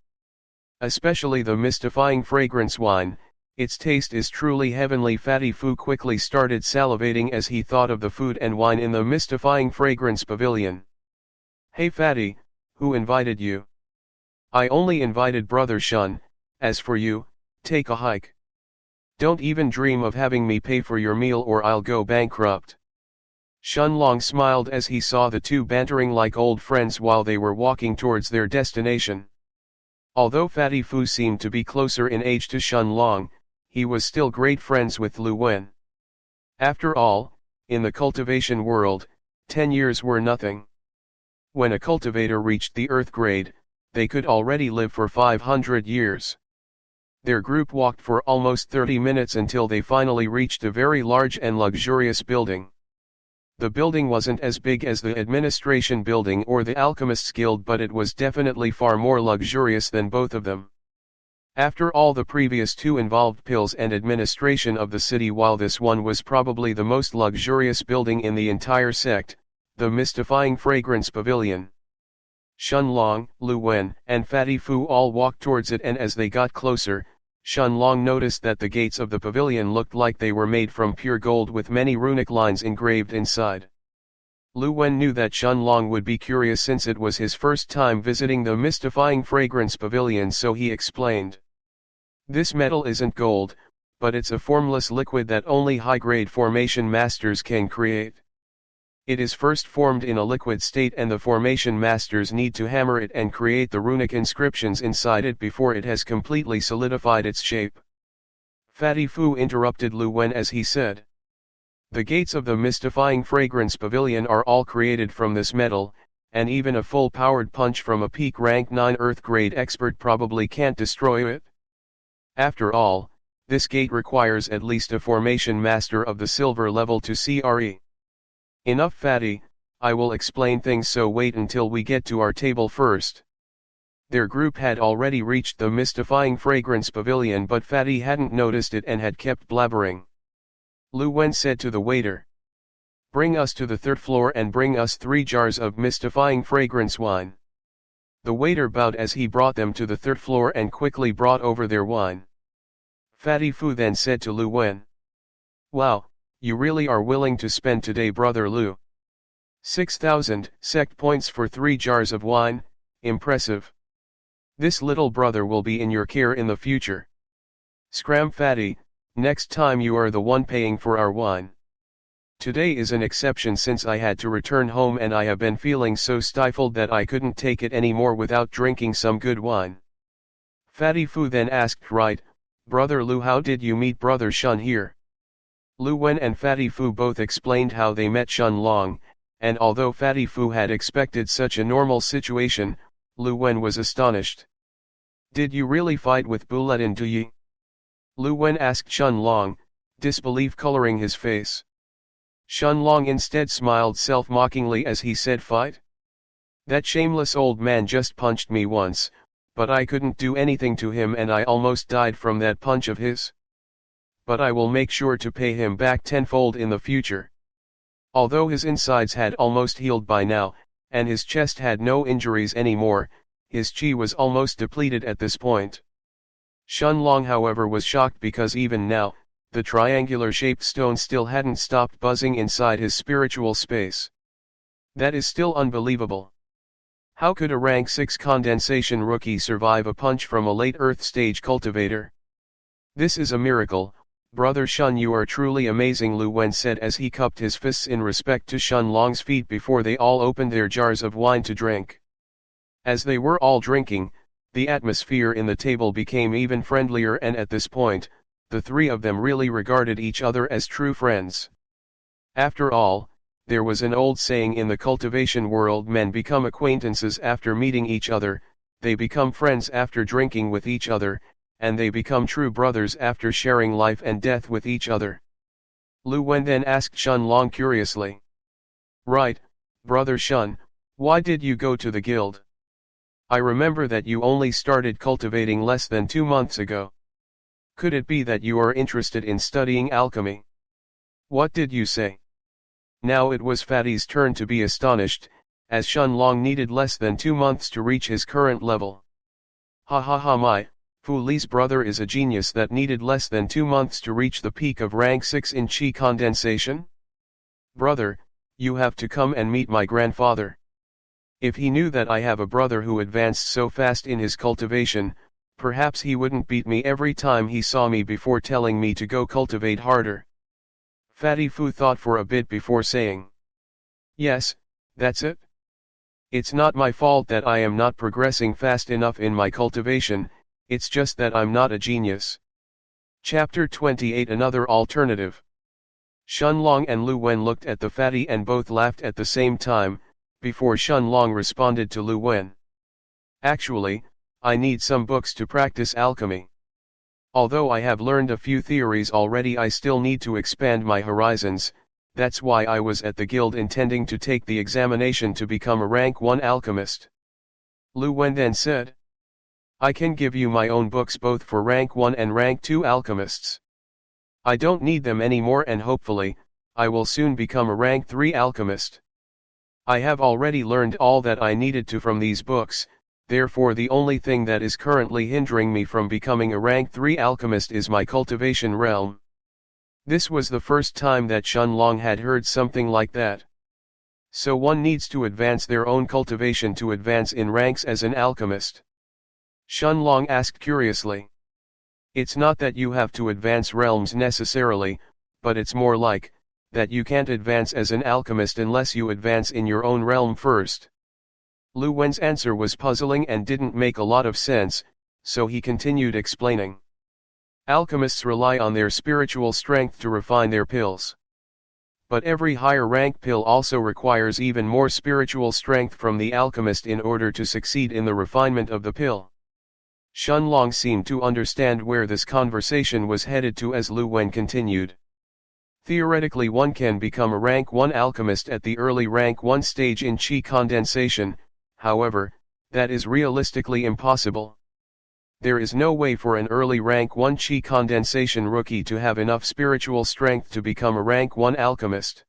Especially the Mystifying Fragrance wine, its taste is truly heavenly." Fatty Fu quickly started salivating as he thought of the food and wine in the Mystifying Fragrance Pavilion. "Hey Fatty, who invited you?" "I only invited brother Shun. As for you, take a hike. Don't even dream of having me pay for your meal or I'll go bankrupt." Shunlong smiled as he saw the two bantering like old friends while they were walking towards their destination. Although Fatty Fu seemed to be closer in age to Shunlong, he was still great friends with Lu Wen. After all, in the cultivation world, 10 years were nothing. When a cultivator reached the earth grade, they could already live for 500 years. Their group walked for almost 30 minutes until they finally reached a very large and luxurious building. The building wasn't as big as the administration building or the Alchemist's Guild, but it was definitely far more luxurious than both of them. After all, the previous two involved pills and administration of the city, while this one was probably the most luxurious building in the entire sect, the Mystifying Fragrance Pavilion. Shunlong, Lu Wen, and Fatty Fu all walked towards it, and as they got closer, Shunlong noticed that the gates of the pavilion looked like they were made from pure gold with many runic lines engraved inside. Lu Wen knew that Shunlong would be curious since it was his first time visiting the Mystifying Fragrance Pavilion, so he explained. "This metal isn't gold, but it's a formless liquid that only high-grade formation masters can create. It is first formed in a liquid state and the formation masters need to hammer it and create the runic inscriptions inside it before it has completely solidified its shape." Fatty Fu interrupted Lu Wen as he said, "The gates of the Mystifying Fragrance Pavilion are all created from this metal, and even a full-powered punch from a peak rank 9 Earth grade expert probably can't destroy it. After all, this gate requires at least a formation master of the silver level to CRE. Enough fatty, I will explain things, so wait until we get to our table first. Their group had already reached the mystifying fragrance pavilion, but Fatty hadn't noticed it and had kept blabbering. Lu Wen said to the waiter, "Bring us to the third floor and bring us 3 jars of mystifying fragrance wine." The waiter bowed as he brought them to the third floor and quickly brought over their wine. Fatty Fu then said to Lu Wen, "Wow, you really are willing to spend today, brother Lu. 6,000 sect points for 3 jars of wine, impressive. This little brother will be in your care in the future. Scram Fatty, next time you are the one paying for our wine. Today is an exception since I had to return home and I have been feeling so stifled that I couldn't take it anymore without drinking some good wine." Fatty Fu then asked, "Right, brother Lu, how did you meet brother Shun here?" Lu Wen and Fatty Fu both explained how they met Shun Long, and although Fatty Fu had expected such a normal situation, Lu Wen was astonished. "Did you really fight with Buletin Duyi?" Lu Wen asked Shun Long, disbelief coloring his face. Shun Long instead smiled self-mockingly as he said, "Fight? That shameless old man just punched me once, but I couldn't do anything to him and I almost died from that punch of his. But I will make sure to pay him back tenfold in the future." Although his insides had almost healed by now, and his chest had no injuries anymore, his chi was almost depleted at this point. Shun Long, however, was shocked because even now, the triangular-shaped stone still hadn't stopped buzzing inside his spiritual space. That is still unbelievable. How could a rank 6 condensation rookie survive a punch from a late Earth stage cultivator? This is a miracle, brother Shun, you are truly amazing, Lu Wen said as he cupped his fists in respect to Shun Long's feet before they all opened their jars of wine to drink. As they were all drinking, the atmosphere in the table became even friendlier, and at this point, the 3 of them really regarded each other as true friends. After all, there was an old saying in the cultivation world: men become acquaintances after meeting each other, they become friends after drinking with each other, and they become true brothers after sharing life and death with each other. Lu Wen then asked Shun Long curiously, "Right, brother Shun, why did you go to the guild? I remember that you only started cultivating less than 2 months ago. Could it be that you are interested in studying alchemy? What did you say?" Now it was Fatty's turn to be astonished, as Shun Long needed less than 2 months to reach his current level. "Ha ha ha, my, Fu Li's brother is a genius that needed less than 2 months to reach the peak of rank 6 in Qi condensation? Brother, you have to come and meet my grandfather. If he knew that I have a brother who advanced so fast in his cultivation, perhaps he wouldn't beat me every time he saw me before telling me to go cultivate harder." Fatty Fu thought for a bit before saying, "Yes, that's it. It's not my fault that I am not progressing fast enough in my cultivation, it's just that I'm not a genius." Chapter 28, Another Alternative. Shun Long and Lu Wen looked at the fatty and both laughed at the same time, before Shun Long responded to Lu Wen. "Actually, I need some books to practice alchemy. Although I have learned a few theories already, I still need to expand my horizons. That's why I was at the guild intending to take the examination to become a rank 1 alchemist." Lu Wen then said, "I can give you my own books both for rank 1 and rank 2 alchemists. I don't need them anymore, and hopefully, I will soon become a rank 3 alchemist. I have already learned all that I needed to from these books, therefore the only thing that is currently hindering me from becoming a rank 3 alchemist is my cultivation realm." This was the first time that Shun Long had heard something like that. So one needs to advance their own cultivation to advance in ranks as an alchemist? Shun Long asked curiously. "It's not that you have to advance realms necessarily, but it's more like, that you can't advance as an alchemist unless you advance in your own realm first." Lu Wen's answer was puzzling and didn't make a lot of sense, so he continued explaining. "Alchemists rely on their spiritual strength to refine their pills. But every higher rank pill also requires even more spiritual strength from the alchemist in order to succeed in the refinement of the pill. Shunlong seemed to understand where this conversation was headed to as Lu Wen continued. Theoretically, one can become a rank 1 alchemist at the early rank 1 stage in qi condensation, however, that is realistically impossible. There is no way for an early rank 1 qi condensation rookie to have enough spiritual strength to become a rank 1 alchemist.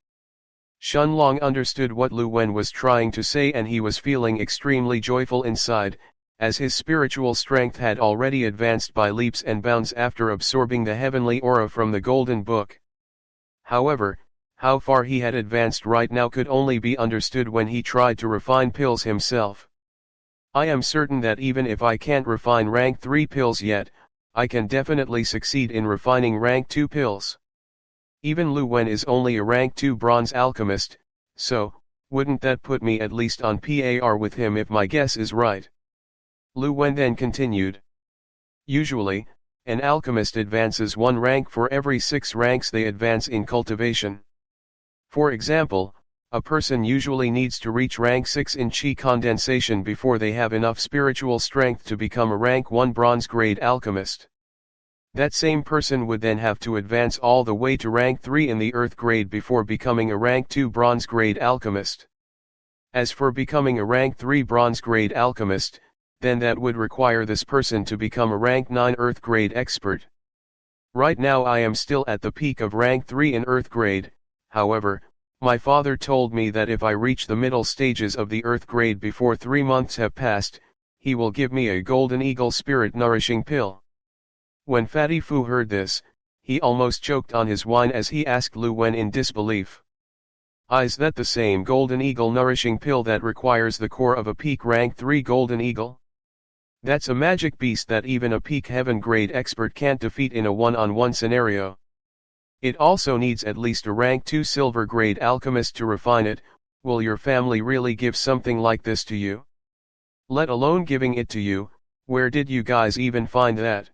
Shunlong understood what Lu Wen was trying to say, and he was feeling extremely joyful inside, as his spiritual strength had already advanced by leaps and bounds after absorbing the heavenly aura from the Golden Book. However, how far he had advanced right now could only be understood when he tried to refine pills himself. I am certain that even if I can't refine rank 3 pills yet, I can definitely succeed in refining rank 2 pills. Even Lu Wen is only a rank 2 bronze alchemist, so, wouldn't that put me at least on par with him if my guess is right? Lu Wen then continued. Usually, an alchemist advances 1 rank for every 6 ranks they advance in cultivation. For example, a person usually needs to reach rank 6 in qi condensation before they have enough spiritual strength to become a rank 1 bronze grade alchemist. That same person would then have to advance all the way to rank 3 in the earth grade before becoming a rank 2 bronze grade alchemist. As for becoming a rank 3 bronze grade alchemist, then that would require this person to become a rank 9 earth grade expert. Right now I am still at the peak of rank 3 in earth grade, however, my father told me that if I reach the middle stages of the earth grade before 3 months have passed, he will give me a golden eagle spirit nourishing pill. When Fatty Fu heard this, he almost choked on his wine as he asked Lu Wen in disbelief. Is that the same golden eagle nourishing pill that requires the core of a peak rank 3 golden eagle? That's a magic beast that even a peak heaven grade expert can't defeat in a one-on-one scenario. It also needs at least a rank 2 silver grade alchemist to refine it. Will your family really give something like this to you? Let alone giving it to you, where did you guys even find that?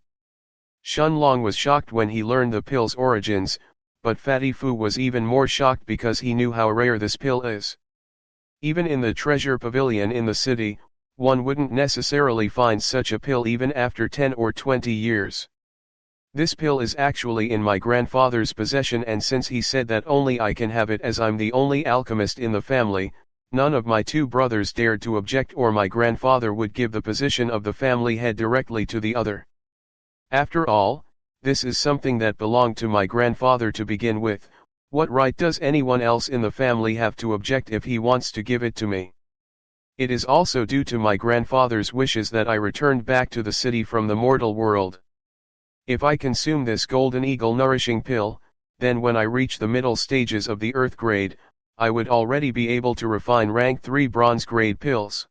Shunlong was shocked when he learned the pill's origins, but Fatty Fu was even more shocked because he knew how rare this pill is. Even in the treasure pavilion in the city, one wouldn't necessarily find such a pill even after 10 or 20 years. This pill is actually in my grandfather's possession, and since he said that only I can have it as I'm the only alchemist in the family, none of my 2 brothers dared to object, or my grandfather would give the position of the family head directly to the other. After all, this is something that belonged to my grandfather to begin with. What right does anyone else in the family have to object if he wants to give it to me? It is also due to my grandfather's wishes that I returned back to the city from the mortal world. If I consume this golden eagle nourishing pill, then when I reach the middle stages of the earth grade, I would already be able to refine rank 3 bronze grade pills.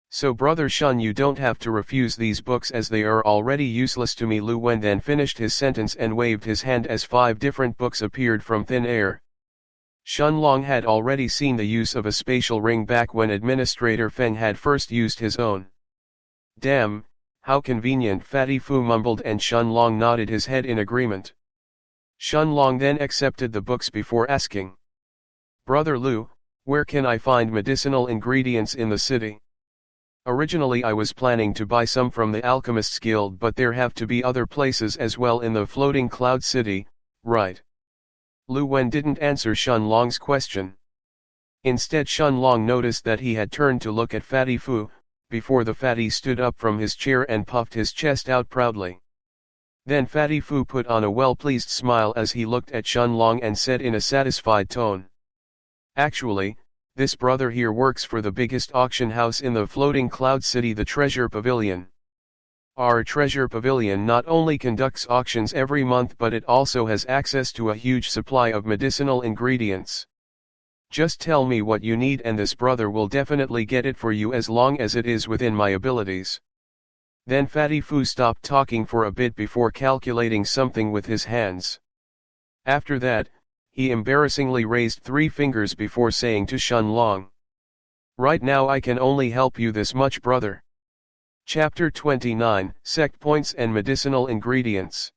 So Brother Shun, you don't have to refuse these books as they are already useless to me. Lu Wen then finished his sentence and waved his hand as 5 different books appeared from thin air. Shunlong had already seen the use of a spatial ring back when Administrator Feng had first used his own. Damn, how convenient, Fatty Fu mumbled, and Shunlong nodded his head in agreement. Shunlong then accepted the books before asking, Brother Lu, where can I find medicinal ingredients in the city? Originally I was planning to buy some from the Alchemists Guild, but there have to be other places as well in the floating cloud city, right? Lu Wen didn't answer Shunlong's question. Instead Shunlong noticed that he had turned to look at Fatty Fu, before the fatty stood up from his chair and puffed his chest out proudly. Then Fatty Fu put on a well-pleased smile as he looked at Shunlong and said in a satisfied tone, Actually, this brother here works for the biggest auction house in the floating cloud city, the Treasure Pavilion. Our Treasure Pavilion not only conducts auctions every month, but it also has access to a huge supply of medicinal ingredients. Just tell me what you need and this brother will definitely get it for you as long as it is within my abilities. Then Fatty Fu stopped talking for a bit before calculating something with his hands. After that, he embarrassingly raised 3 fingers before saying to Shunlong, Right now I can only help you this much, brother. Chapter 29, Sect Points and Medicinal Ingredients.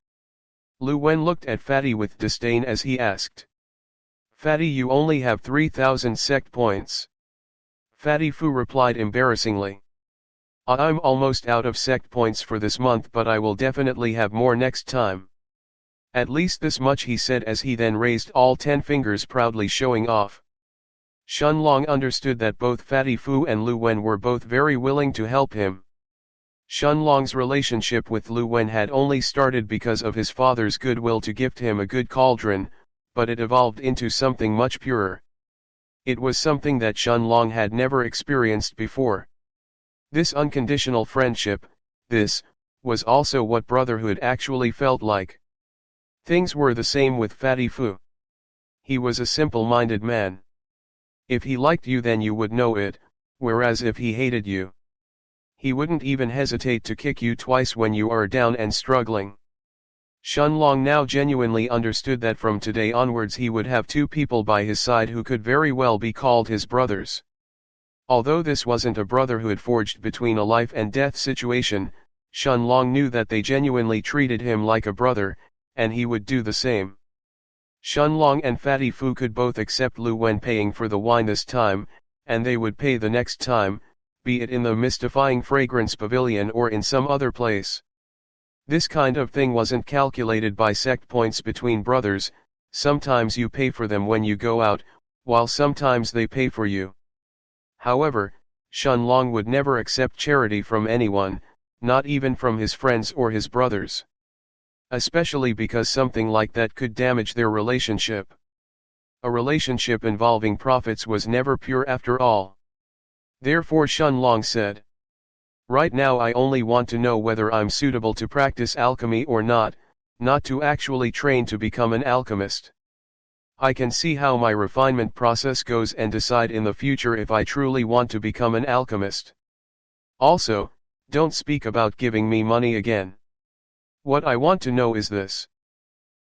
Lu Wen looked at Fatty with disdain as he asked, Fatty, you only have 3,000 sect points. Fatty Fu replied embarrassingly. I'm almost out of sect points for this month, but I will definitely have more next time. At least this much, he said as he then raised all 10 fingers, proudly showing off. Shunlong understood that both Fatty Fu and Lu Wen were both very willing to help him. Shunlong's relationship with Lu Wen had only started because of his father's goodwill to gift him a good cauldron, but it evolved into something much purer. It was something that Shunlong had never experienced before. This unconditional friendship, this, was also what brotherhood actually felt like. Things were the same with Fatty Fu. He was a simple-minded man. If he liked you, then you would know it, whereas if he hated you, he wouldn't even hesitate to kick you twice when you are down and struggling. Shunlong now genuinely understood that from today onwards he would have two people by his side who could very well be called his brothers. Although this wasn't a brotherhood forged between a life and death situation, Shunlong knew that they genuinely treated him like a brother, and he would do the same. Shunlong and Fatty Fu could both accept Lu Wen paying for the wine this time, and they would pay the next time, be it in the mystifying fragrance pavilion or in some other place. This kind of thing wasn't calculated by sect points between brothers. Sometimes you pay for them when you go out, while sometimes they pay for you. However, Shunlong would never accept charity from anyone, not even from his friends or his brothers. Especially because something like that could damage their relationship. A relationship involving profits was never pure after all. Therefore Shunlong said, "Right now I only want to know whether I'm suitable to practice alchemy or not to actually train to become an alchemist. I can see how my refinement process goes and decide in the future if I truly want to become an alchemist. Also, don't speak about giving me money again. What I want to know is this.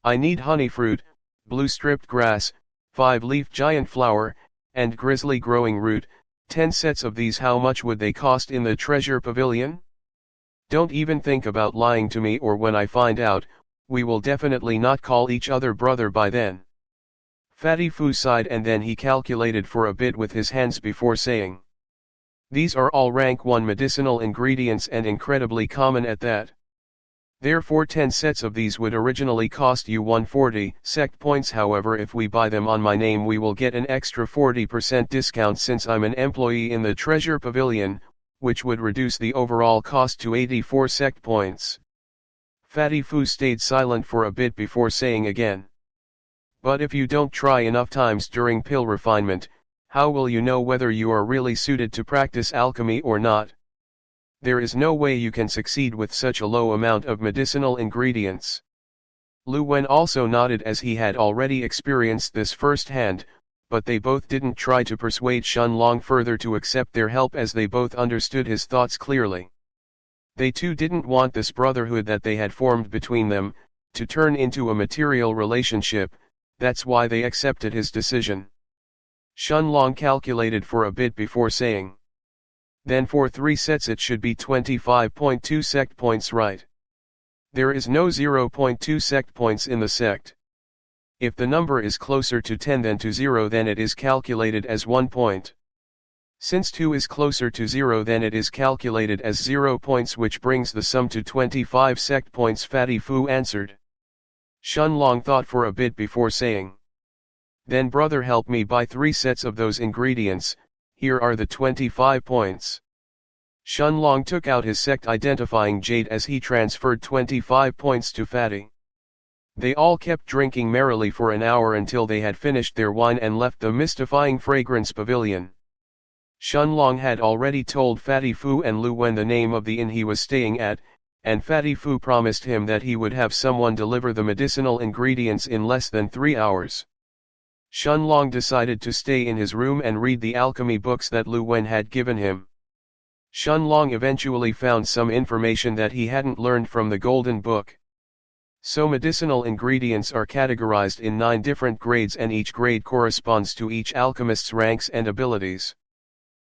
I need honey fruit, blue stripped grass, 5-leaf giant flower, and grizzly growing root, 10 sets of these. How much would they cost in the treasure pavilion? Don't even think about lying to me, or when I find out, we will definitely not call each other brother by then." Fatty Fu sighed and then he calculated for a bit with his hands before saying, "These are all rank 1 medicinal ingredients and incredibly common at that. Therefore 10 sets of these would originally cost you 140 sect points. However, if we buy them on my name we will get an extra 40% discount since I'm an employee in the treasure pavilion, which would reduce the overall cost to 84 sect points." Fatty Fu stayed silent for a bit before saying again, "But if you don't try enough times during pill refinement, how will you know whether you are really suited to practice alchemy or not? There is no way you can succeed with such a low amount of medicinal ingredients." Lu Wen also nodded as he had already experienced this firsthand, but they both didn't try to persuade Shunlong further to accept their help as they both understood his thoughts clearly. They too didn't want this brotherhood that they had formed between them to turn into a material relationship. That's why they accepted his decision. Shunlong calculated for a bit before saying, "Then for 3 sets it should be 25.2 sect points, right? There is no 0.2 sect points in the sect. If the number is closer to 10 than to 0, then it is calculated as 1 point. Since 2 is closer to 0, then it is calculated as 0 points, which brings the sum to 25 sect points," Fatty Fu answered. Shunlong thought for a bit before saying, "Then brother, help me buy 3 sets of those ingredients. Here are the 25 points." Shunlong took out his sect identifying jade as he transferred 25 points to Fatty. They all kept drinking merrily for an hour until they had finished their wine and left the mystifying fragrance pavilion. Shunlong had already told Fatty Fu and Lu Wen the name of the inn he was staying at, and Fatty Fu promised him that he would have someone deliver the medicinal ingredients in less than 3 hours. Shunlong decided to stay in his room and read the alchemy books that Lu Wen had given him. Shunlong eventually found some information that he hadn't learned from the Golden Book. So medicinal ingredients are categorized in 9 different grades, and each grade corresponds to each alchemist's ranks and abilities.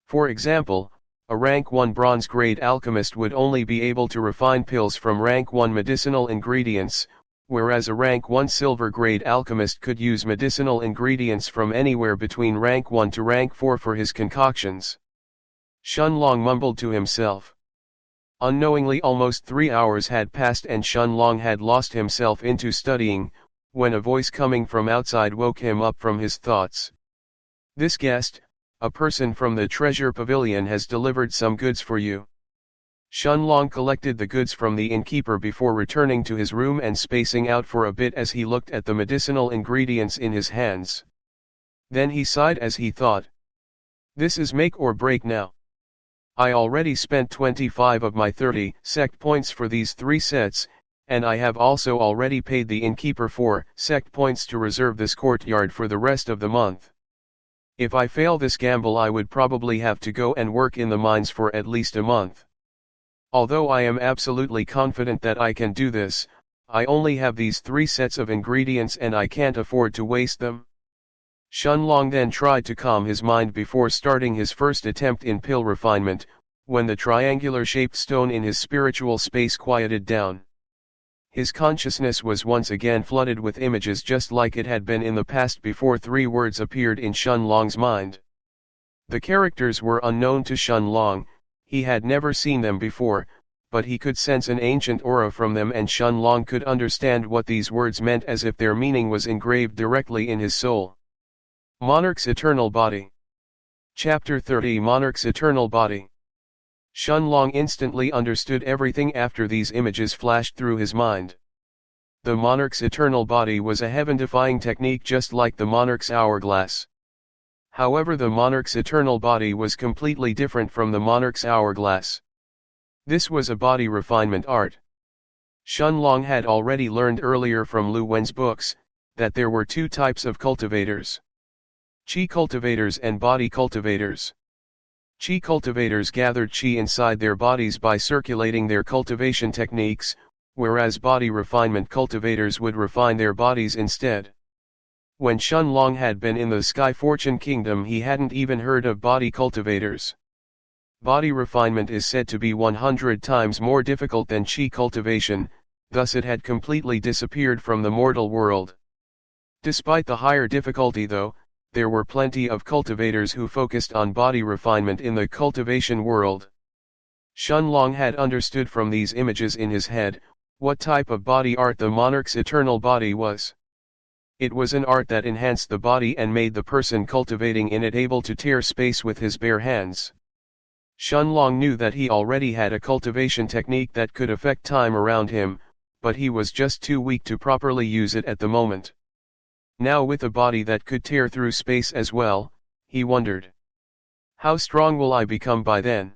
For example, a rank 1 bronze grade alchemist would only be able to refine pills from rank 1 medicinal ingredients, whereas a rank 1 silver grade alchemist could use medicinal ingredients from anywhere between rank 1 to rank 4 for his concoctions. Shunlong mumbled to himself. Unknowingly almost 3 hours had passed and Shunlong had lost himself into studying, when a voice coming from outside woke him up from his thoughts. This guest, a person from the treasure pavilion, has delivered some goods for you. Shunlong collected the goods from the innkeeper before returning to his room and spacing out for a bit as he looked at the medicinal ingredients in his hands. Then he sighed as he thought. This is make or break now. I already spent 25 of my 30 sect points for these 3 sets, and I have also already paid the innkeeper 4 sect points to reserve this courtyard for the rest of the month. If I fail this gamble, I would probably have to go and work in the mines for at least a month. Although I am absolutely confident that I can do this, I only have these 3 sets of ingredients and I can't afford to waste them. Shunlong then tried to calm his mind before starting his first attempt in pill refinement, when the triangular-shaped stone in his spiritual space quieted down. His consciousness was once again flooded with images just like it had been in the past before 3 words appeared in Shunlong's mind. The characters were unknown to Shunlong, he had never seen them before, but he could sense an ancient aura from them and Shunlong could understand what these words meant as if their meaning was engraved directly in his soul. Monarch's Eternal Body. Chapter 30 Monarch's Eternal Body. Shunlong instantly understood everything after these images flashed through his mind. The Monarch's Eternal Body was a heaven-defying technique just like the Monarch's Hourglass. However, the Monarch's Eternal Body was completely different from the Monarch's Hourglass. This was a body refinement art. Shunlong had already learned earlier from Liu Wen's books, that there were 2 types of cultivators. Qi cultivators and body cultivators. Qi cultivators gathered qi inside their bodies by circulating their cultivation techniques, whereas body refinement cultivators would refine their bodies instead. When Shunlong had been in the Sky Fortune Kingdom, he hadn't even heard of body cultivators. Body refinement is said to be 100 times more difficult than qi cultivation, thus it had completely disappeared from the mortal world. Despite the higher difficulty though, there were plenty of cultivators who focused on body refinement in the cultivation world. Shunlong had understood from these images in his head, what type of body art the Monarch's Eternal Body was. It was an art that enhanced the body and made the person cultivating in it able to tear space with his bare hands. Shunlong knew that he already had a cultivation technique that could affect time around him, but he was just too weak to properly use it at the moment. Now with a body that could tear through space as well, he wondered. How strong will I become by then?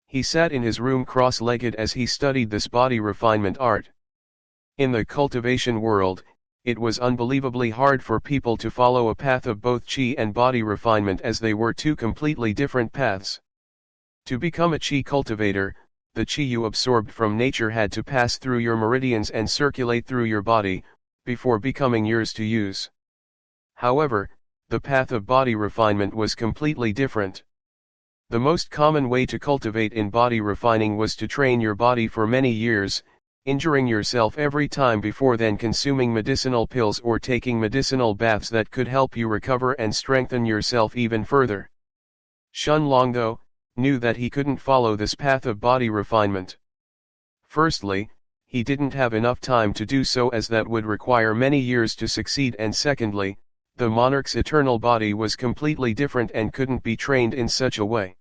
He sat in his room cross-legged as he studied this body refinement art. In the cultivation world, it was unbelievably hard for people to follow a path of both qi and body refinement as they were 2 completely different paths. To become a qi cultivator, the qi you absorbed from nature had to pass through your meridians and circulate through your body, before becoming yours to use. However, the path of body refinement was completely different. The most common way to cultivate in body refining was to train your body for many years, injuring yourself every time before then consuming medicinal pills or taking medicinal baths that could help you recover and strengthen yourself even further. Shunlong though, knew that he couldn't follow this path of body refinement. Firstly, he didn't have enough time to do so as that would require many years to succeed, and secondly, the Monarch's Eternal Body was completely different and couldn't be trained in such a way.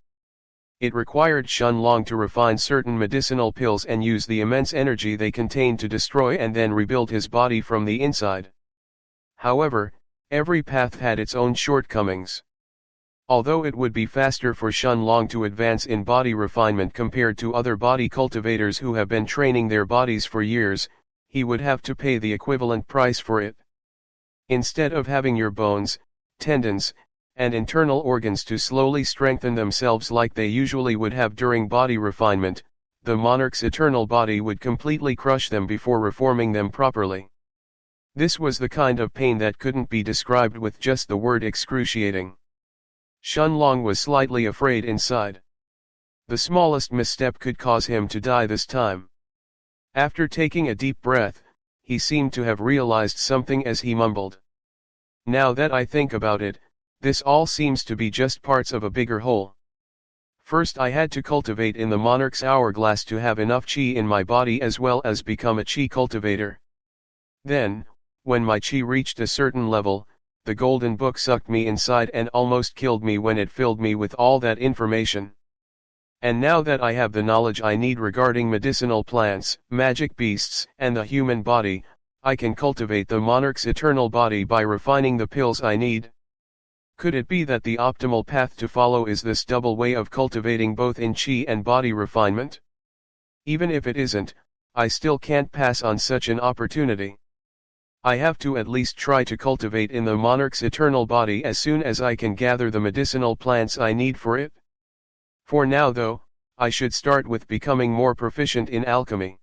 It required Shunlong to refine certain medicinal pills and use the immense energy they contained to destroy and then rebuild his body from the inside. However, every path had its own shortcomings. Although it would be faster for Shunlong to advance in body refinement compared to other body cultivators who have been training their bodies for years, he would have to pay the equivalent price for it. Instead of having your bones, tendons, and internal organs to slowly strengthen themselves like they usually would have during body refinement, the Monarch's Eternal Body would completely crush them before reforming them properly. This was the kind of pain that couldn't be described with just the word excruciating. Shunlong was slightly afraid inside. The smallest misstep could cause him to die this time. After taking a deep breath, he seemed to have realized something as he mumbled. Now that I think about it, this all seems to be just parts of a bigger whole. First I had to cultivate in the Monarch's hourglass to have enough chi in my body as well as become a chi cultivator. Then, when my chi reached a certain level, the golden book sucked me inside and almost killed me when it filled me with all that information. And now that I have the knowledge I need regarding medicinal plants, magic beasts, and the human body, I can cultivate the Monarch's eternal body by refining the pills I need. Could it be that the optimal path to follow is this double way of cultivating both in chi and body refinement? Even if it isn't, I still can't pass on such an opportunity. I have to at least try to cultivate in the Monarch's eternal body as soon as I can gather the medicinal plants I need for it. For now though, I should start with becoming more proficient in alchemy.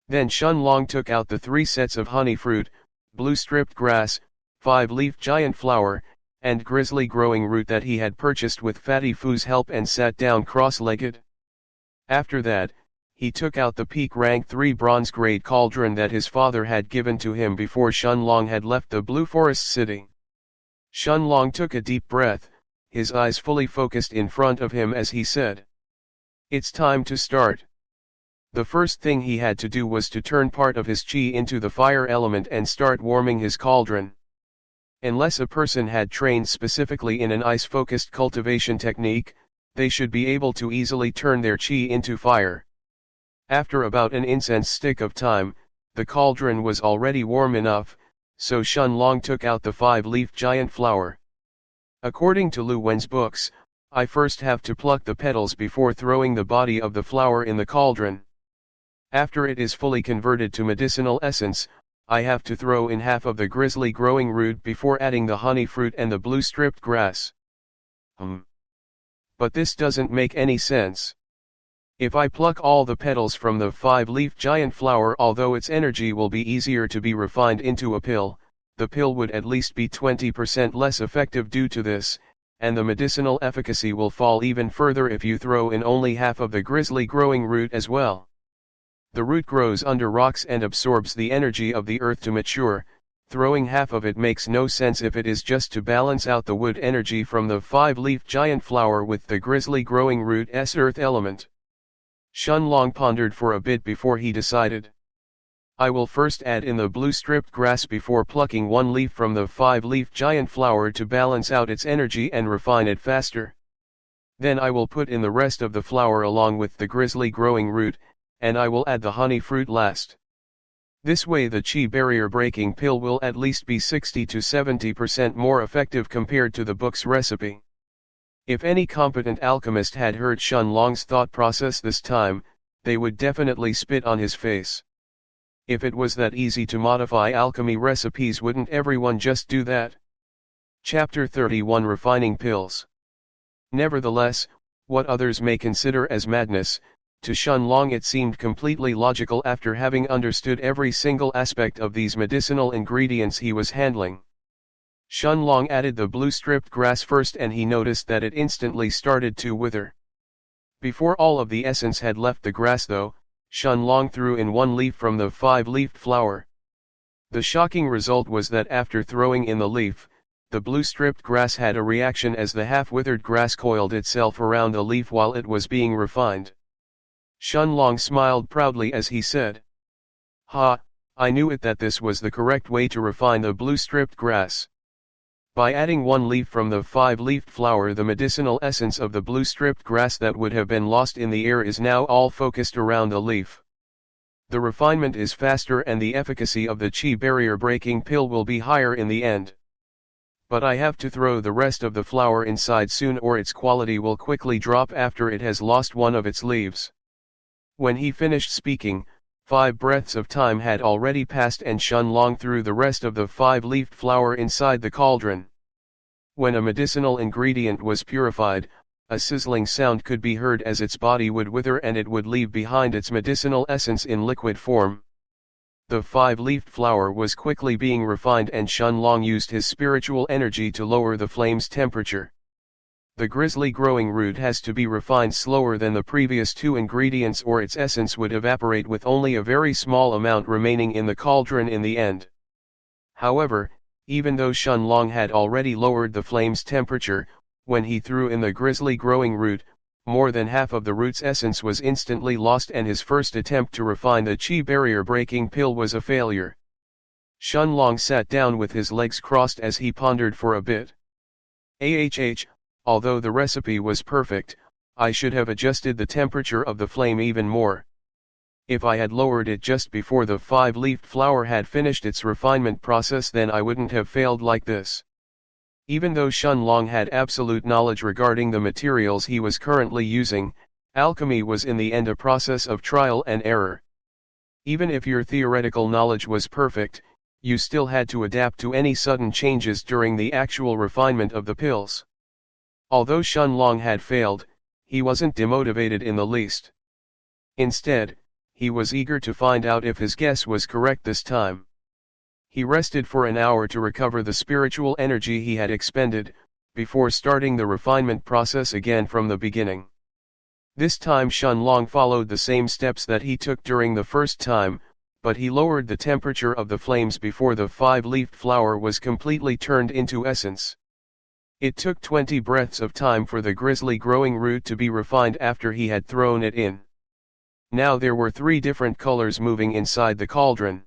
Then Shunlong took out the 3 sets of honey fruit, blue stripped grass, 5-leaf giant flower, and grizzly growing root that he had purchased with Fatty Foo's help and sat down cross-legged. After that, he took out the peak rank 3 bronze grade cauldron that his father had given to him before Shunlong had left the Blue Forest City. Shunlong took a deep breath, his eyes fully focused in front of him as he said, "It's time to start." The first thing he had to do was to turn part of his chi into the fire element and start warming his cauldron. Unless a person had trained specifically in an ice-focused cultivation technique, they should be able to easily turn their chi into fire. After about an incense stick of time, the cauldron was already warm enough, so Shunlong took out the 5-leaf giant flower. According to Lu Wen's books, I first have to pluck the petals before throwing the body of the flower in the cauldron. After it is fully converted to medicinal essence, I have to throw in half of the grizzly growing root before adding the honey fruit and the blue stripped grass. But this doesn't make any sense. If I pluck all the petals from the 5-leaf giant flower, although its energy will be easier to be refined into a pill, the pill would at least be 20% less effective due to this, and the medicinal efficacy will fall even further if you throw in only half of the grizzly growing root as well. The root grows under rocks and absorbs the energy of the earth to mature. Throwing half of it makes no sense if it is just to balance out the wood energy from the 5-leaf giant flower with the grizzly growing root's earth element. Shunlong pondered for a bit before he decided. I will first add in the blue stripped grass before plucking 1 leaf from the 5-leaf giant flower to balance out its energy and refine it faster. Then I will put in the rest of the flower along with the grizzly growing root, and I will add the honey fruit last. This way the chi barrier breaking pill will at least be 60 to 70% more effective compared to the book's recipe. If any competent alchemist had heard Shunlong's thought process this time, they would definitely spit on his face. If it was that easy to modify alchemy recipes, wouldn't everyone just do that? Chapter 31 Refining Pills. Nevertheless, what others may consider as madness, to Shunlong it seemed completely logical after having understood every single aspect of these medicinal ingredients he was handling. Shunlong added the blue stripped grass first and he noticed that it instantly started to wither. Before all of the essence had left the grass though, Shunlong threw in 1 leaf from the 5-leafed flower. The shocking result was that after throwing in the leaf, the blue stripped grass had a reaction as the half-withered grass coiled itself around the leaf while it was being refined. Shunlong smiled proudly as he said, "Ha, I knew it that this was the correct way to refine the blue stripped grass." By adding 1 leaf from the 5-leafed flower, the medicinal essence of the blue stripped grass that would have been lost in the air is now all focused around the leaf. The refinement is faster and the efficacy of the chi barrier breaking pill will be higher in the end. But I have to throw the rest of the flower inside soon or its quality will quickly drop after it has lost one of its leaves. When he finished speaking, 5 breaths of time had already passed and Shunlong threw the rest of the 5-leafed flower inside the cauldron. When a medicinal ingredient was purified, a sizzling sound could be heard as its body would wither and it would leave behind its medicinal essence in liquid form. The 5-leafed flower was quickly being refined and Shunlong used his spiritual energy to lower the flame's temperature. The grizzly growing root has to be refined slower than the previous two ingredients or its essence would evaporate with only a very small amount remaining in the cauldron in the end. However, even though Shunlong had already lowered the flame's temperature, when he threw in the grizzly growing root, more than half of the root's essence was instantly lost and his first attempt to refine the chi barrier breaking pill was a failure. Shunlong sat down with his legs crossed as he pondered for a bit. Although the recipe was perfect, I should have adjusted the temperature of the flame even more. If I had lowered it just before the 5-leafed flower had finished its refinement process, then I wouldn't have failed like this. Even though Shunlong had absolute knowledge regarding the materials he was currently using, alchemy was in the end a process of trial and error. Even if your theoretical knowledge was perfect, you still had to adapt to any sudden changes during the actual refinement of the pills. Although Shunlong had failed, he wasn't demotivated in the least. Instead, he was eager to find out if his guess was correct this time. He rested for an hour to recover the spiritual energy he had expended, before starting the refinement process again from the beginning. This time Shunlong followed the same steps that he took during the first time, but he lowered the temperature of the flames before the 5-leafed flower was completely turned into essence. It took 20 breaths of time for the grizzly growing root to be refined after he had thrown it in. Now there were 3 different colors moving inside the cauldron.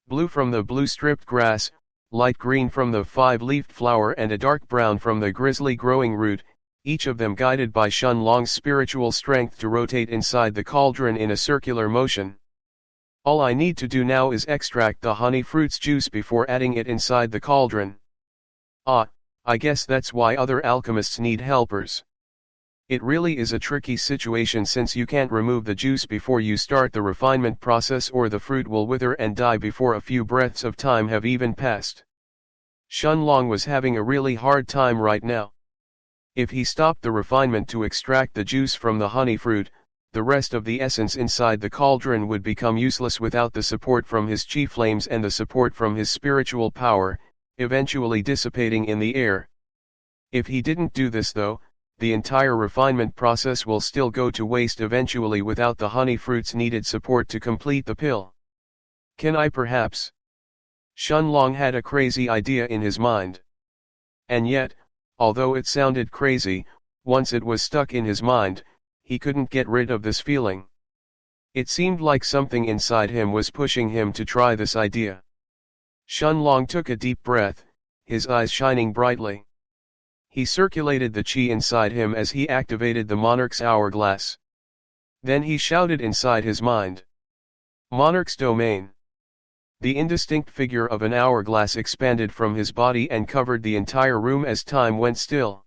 Blue from the blue-stripped grass, light green from the 5-leafed flower and a dark brown from the grizzly growing root, each of them guided by Shunlong's spiritual strength to rotate inside the cauldron in a circular motion. All I need to do now is extract the honey fruit's juice before adding it inside the cauldron. I guess that's why other alchemists need helpers. It really is a tricky situation since you can't remove the juice before you start the refinement process or the fruit will wither and die before a few breaths of time have even passed. Shunlong was having a really hard time right now. If he stopped the refinement to extract the juice from the honey fruit, the rest of the essence inside the cauldron would become useless without the support from his chi flames and the support from his spiritual power, eventually dissipating in the air. If he didn't do this though, the entire refinement process will still go to waste eventually without the honey fruit's needed support to complete the pill. Can I perhaps? Shunlong had a crazy idea in his mind. And yet, although it sounded crazy, once it was stuck in his mind, he couldn't get rid of this feeling. It seemed like something inside him was pushing him to try this idea. Shunlong took a deep breath, his eyes shining brightly. He circulated the chi inside him as he activated the Monarch's hourglass. Then he shouted inside his mind. Monarch's domain. The indistinct figure of an hourglass expanded from his body and covered the entire room as time went still.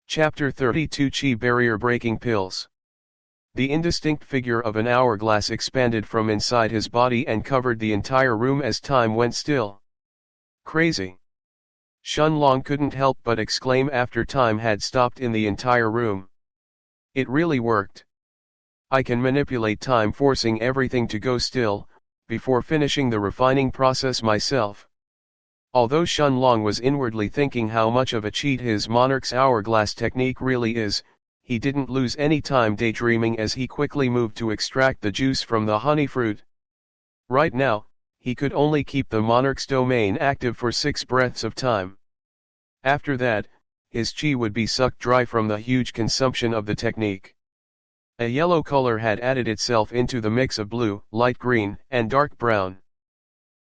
Chapter 32 Chi Barrier Breaking Pills. The indistinct figure of an hourglass expanded from inside his body and covered the entire room as time went still. Crazy. Shunlong couldn't help but exclaim after time had stopped in the entire room. It really worked. I can manipulate time, forcing everything to go still, before finishing the refining process myself. Although Shunlong was inwardly thinking how much of a cheat his Monarch's hourglass technique really is, he didn't lose any time daydreaming as he quickly moved to extract the juice from the honey fruit. Right now, he could only keep the Monarch's domain active for 6 breaths of time. After that, his chi would be sucked dry from the huge consumption of the technique. A yellow color had added itself into the mix of blue, light green, and dark brown.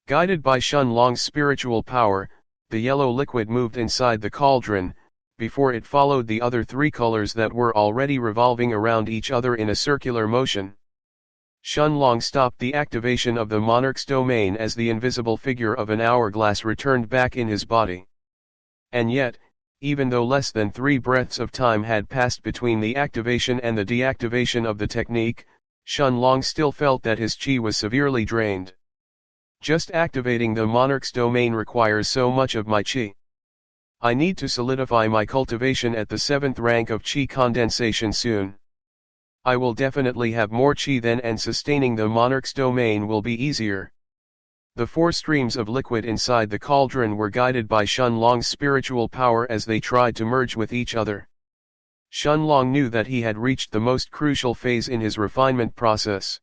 Guided by Shunlong's spiritual power, the yellow liquid moved inside the cauldron, before it followed the other 3 colors that were already revolving around each other in a circular motion. Shunlong stopped the activation of the Monarch's domain as the invisible figure of an hourglass returned back in his body. And yet, even though less than 3 breaths of time had passed between the activation and the deactivation of the technique, Shunlong still felt that his chi was severely drained. Just activating the Monarch's domain requires so much of my chi. I need to solidify my cultivation at the 7th rank of chi condensation soon. I will definitely have more chi then, and sustaining the Monarch's domain will be easier. The 4 streams of liquid inside the cauldron were guided by Shunlong's spiritual power as they tried to merge with each other. Shunlong knew that he had reached the most crucial phase in his refinement process.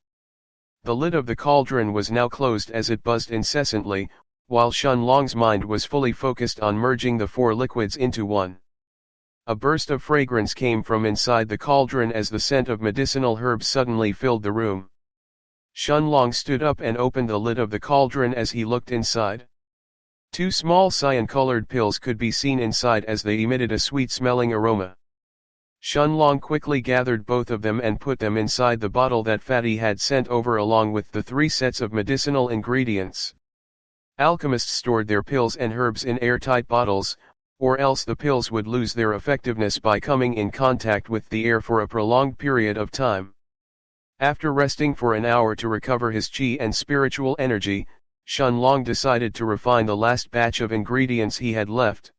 The lid of the cauldron was now closed as it buzzed incessantly, while Shunlong's mind was fully focused on merging the four liquids into one. A burst of fragrance came from inside the cauldron as the scent of medicinal herbs suddenly filled the room. Shunlong stood up and opened the lid of the cauldron as he looked inside. Two small cyan-colored pills could be seen inside as they emitted a sweet-smelling aroma. Shunlong quickly gathered both of them and put them inside the bottle that Fatty had sent over along with the 3 sets of medicinal ingredients. Alchemists stored their pills and herbs in airtight bottles, or else the pills would lose their effectiveness by coming in contact with the air for a prolonged period of time. After resting for an hour to recover his qi and spiritual energy, Shunlong decided to refine the last batch of ingredients he had left.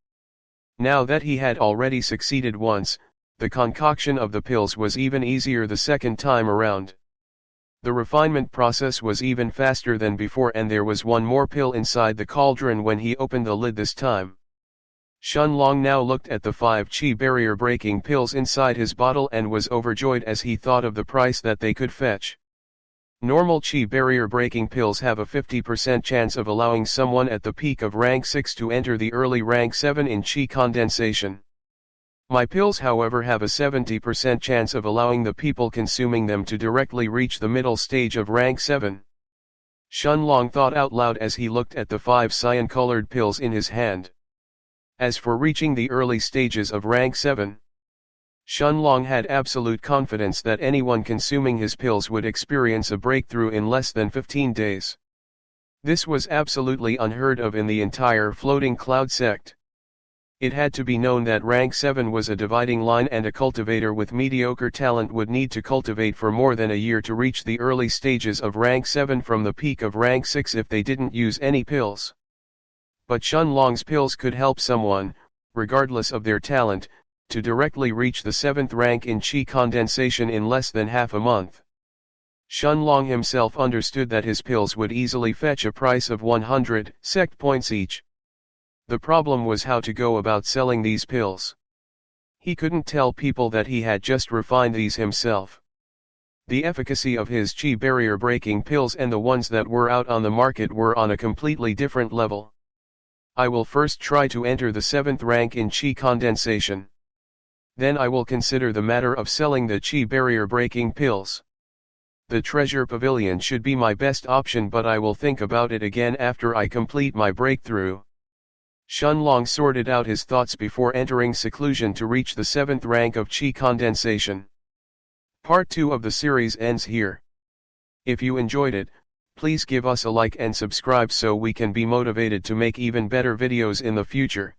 Now that he had already succeeded once, the concoction of the pills was even easier the second time around. The refinement process was even faster than before, and there was one more pill inside the cauldron when he opened the lid this time. Shunlong now looked at the 5 qi barrier breaking pills inside his bottle and was overjoyed as he thought of the price that they could fetch. Normal qi barrier breaking pills have a 50% chance of allowing someone at the peak of rank 6 to enter the early rank 7 in qi condensation. My pills, however, have a 70% chance of allowing the people consuming them to directly reach the middle stage of rank 7. Shunlong thought out loud as he looked at the 5 cyan-colored pills in his hand. As for reaching the early stages of rank 7, Shunlong had absolute confidence that anyone consuming his pills would experience a breakthrough in less than 15 days. This was absolutely unheard of in the entire floating cloud sect. It had to be known that rank 7 was a dividing line, and a cultivator with mediocre talent would need to cultivate for more than a year to reach the early stages of rank 7 from the peak of rank 6 if they didn't use any pills. But Shunlong's pills could help someone, regardless of their talent, to directly reach the 7th rank in qi condensation in less than half a month. Shunlong himself understood that his pills would easily fetch a price of 100 sect points each. The problem was how to go about selling these pills. He couldn't tell people that he had just refined these himself. The efficacy of his qi barrier breaking pills and the ones that were out on the market were on a completely different level. I will first try to enter the 7th rank in qi condensation. Then I will consider the matter of selling the qi barrier breaking pills. The treasure pavilion should be my best option, but I will think about it again after I complete my breakthrough. Shunlong sorted out his thoughts before entering seclusion to reach the 7th rank of qi condensation. Part 2 of the series ends here. If you enjoyed it, please give us a like and subscribe so we can be motivated to make even better videos in the future.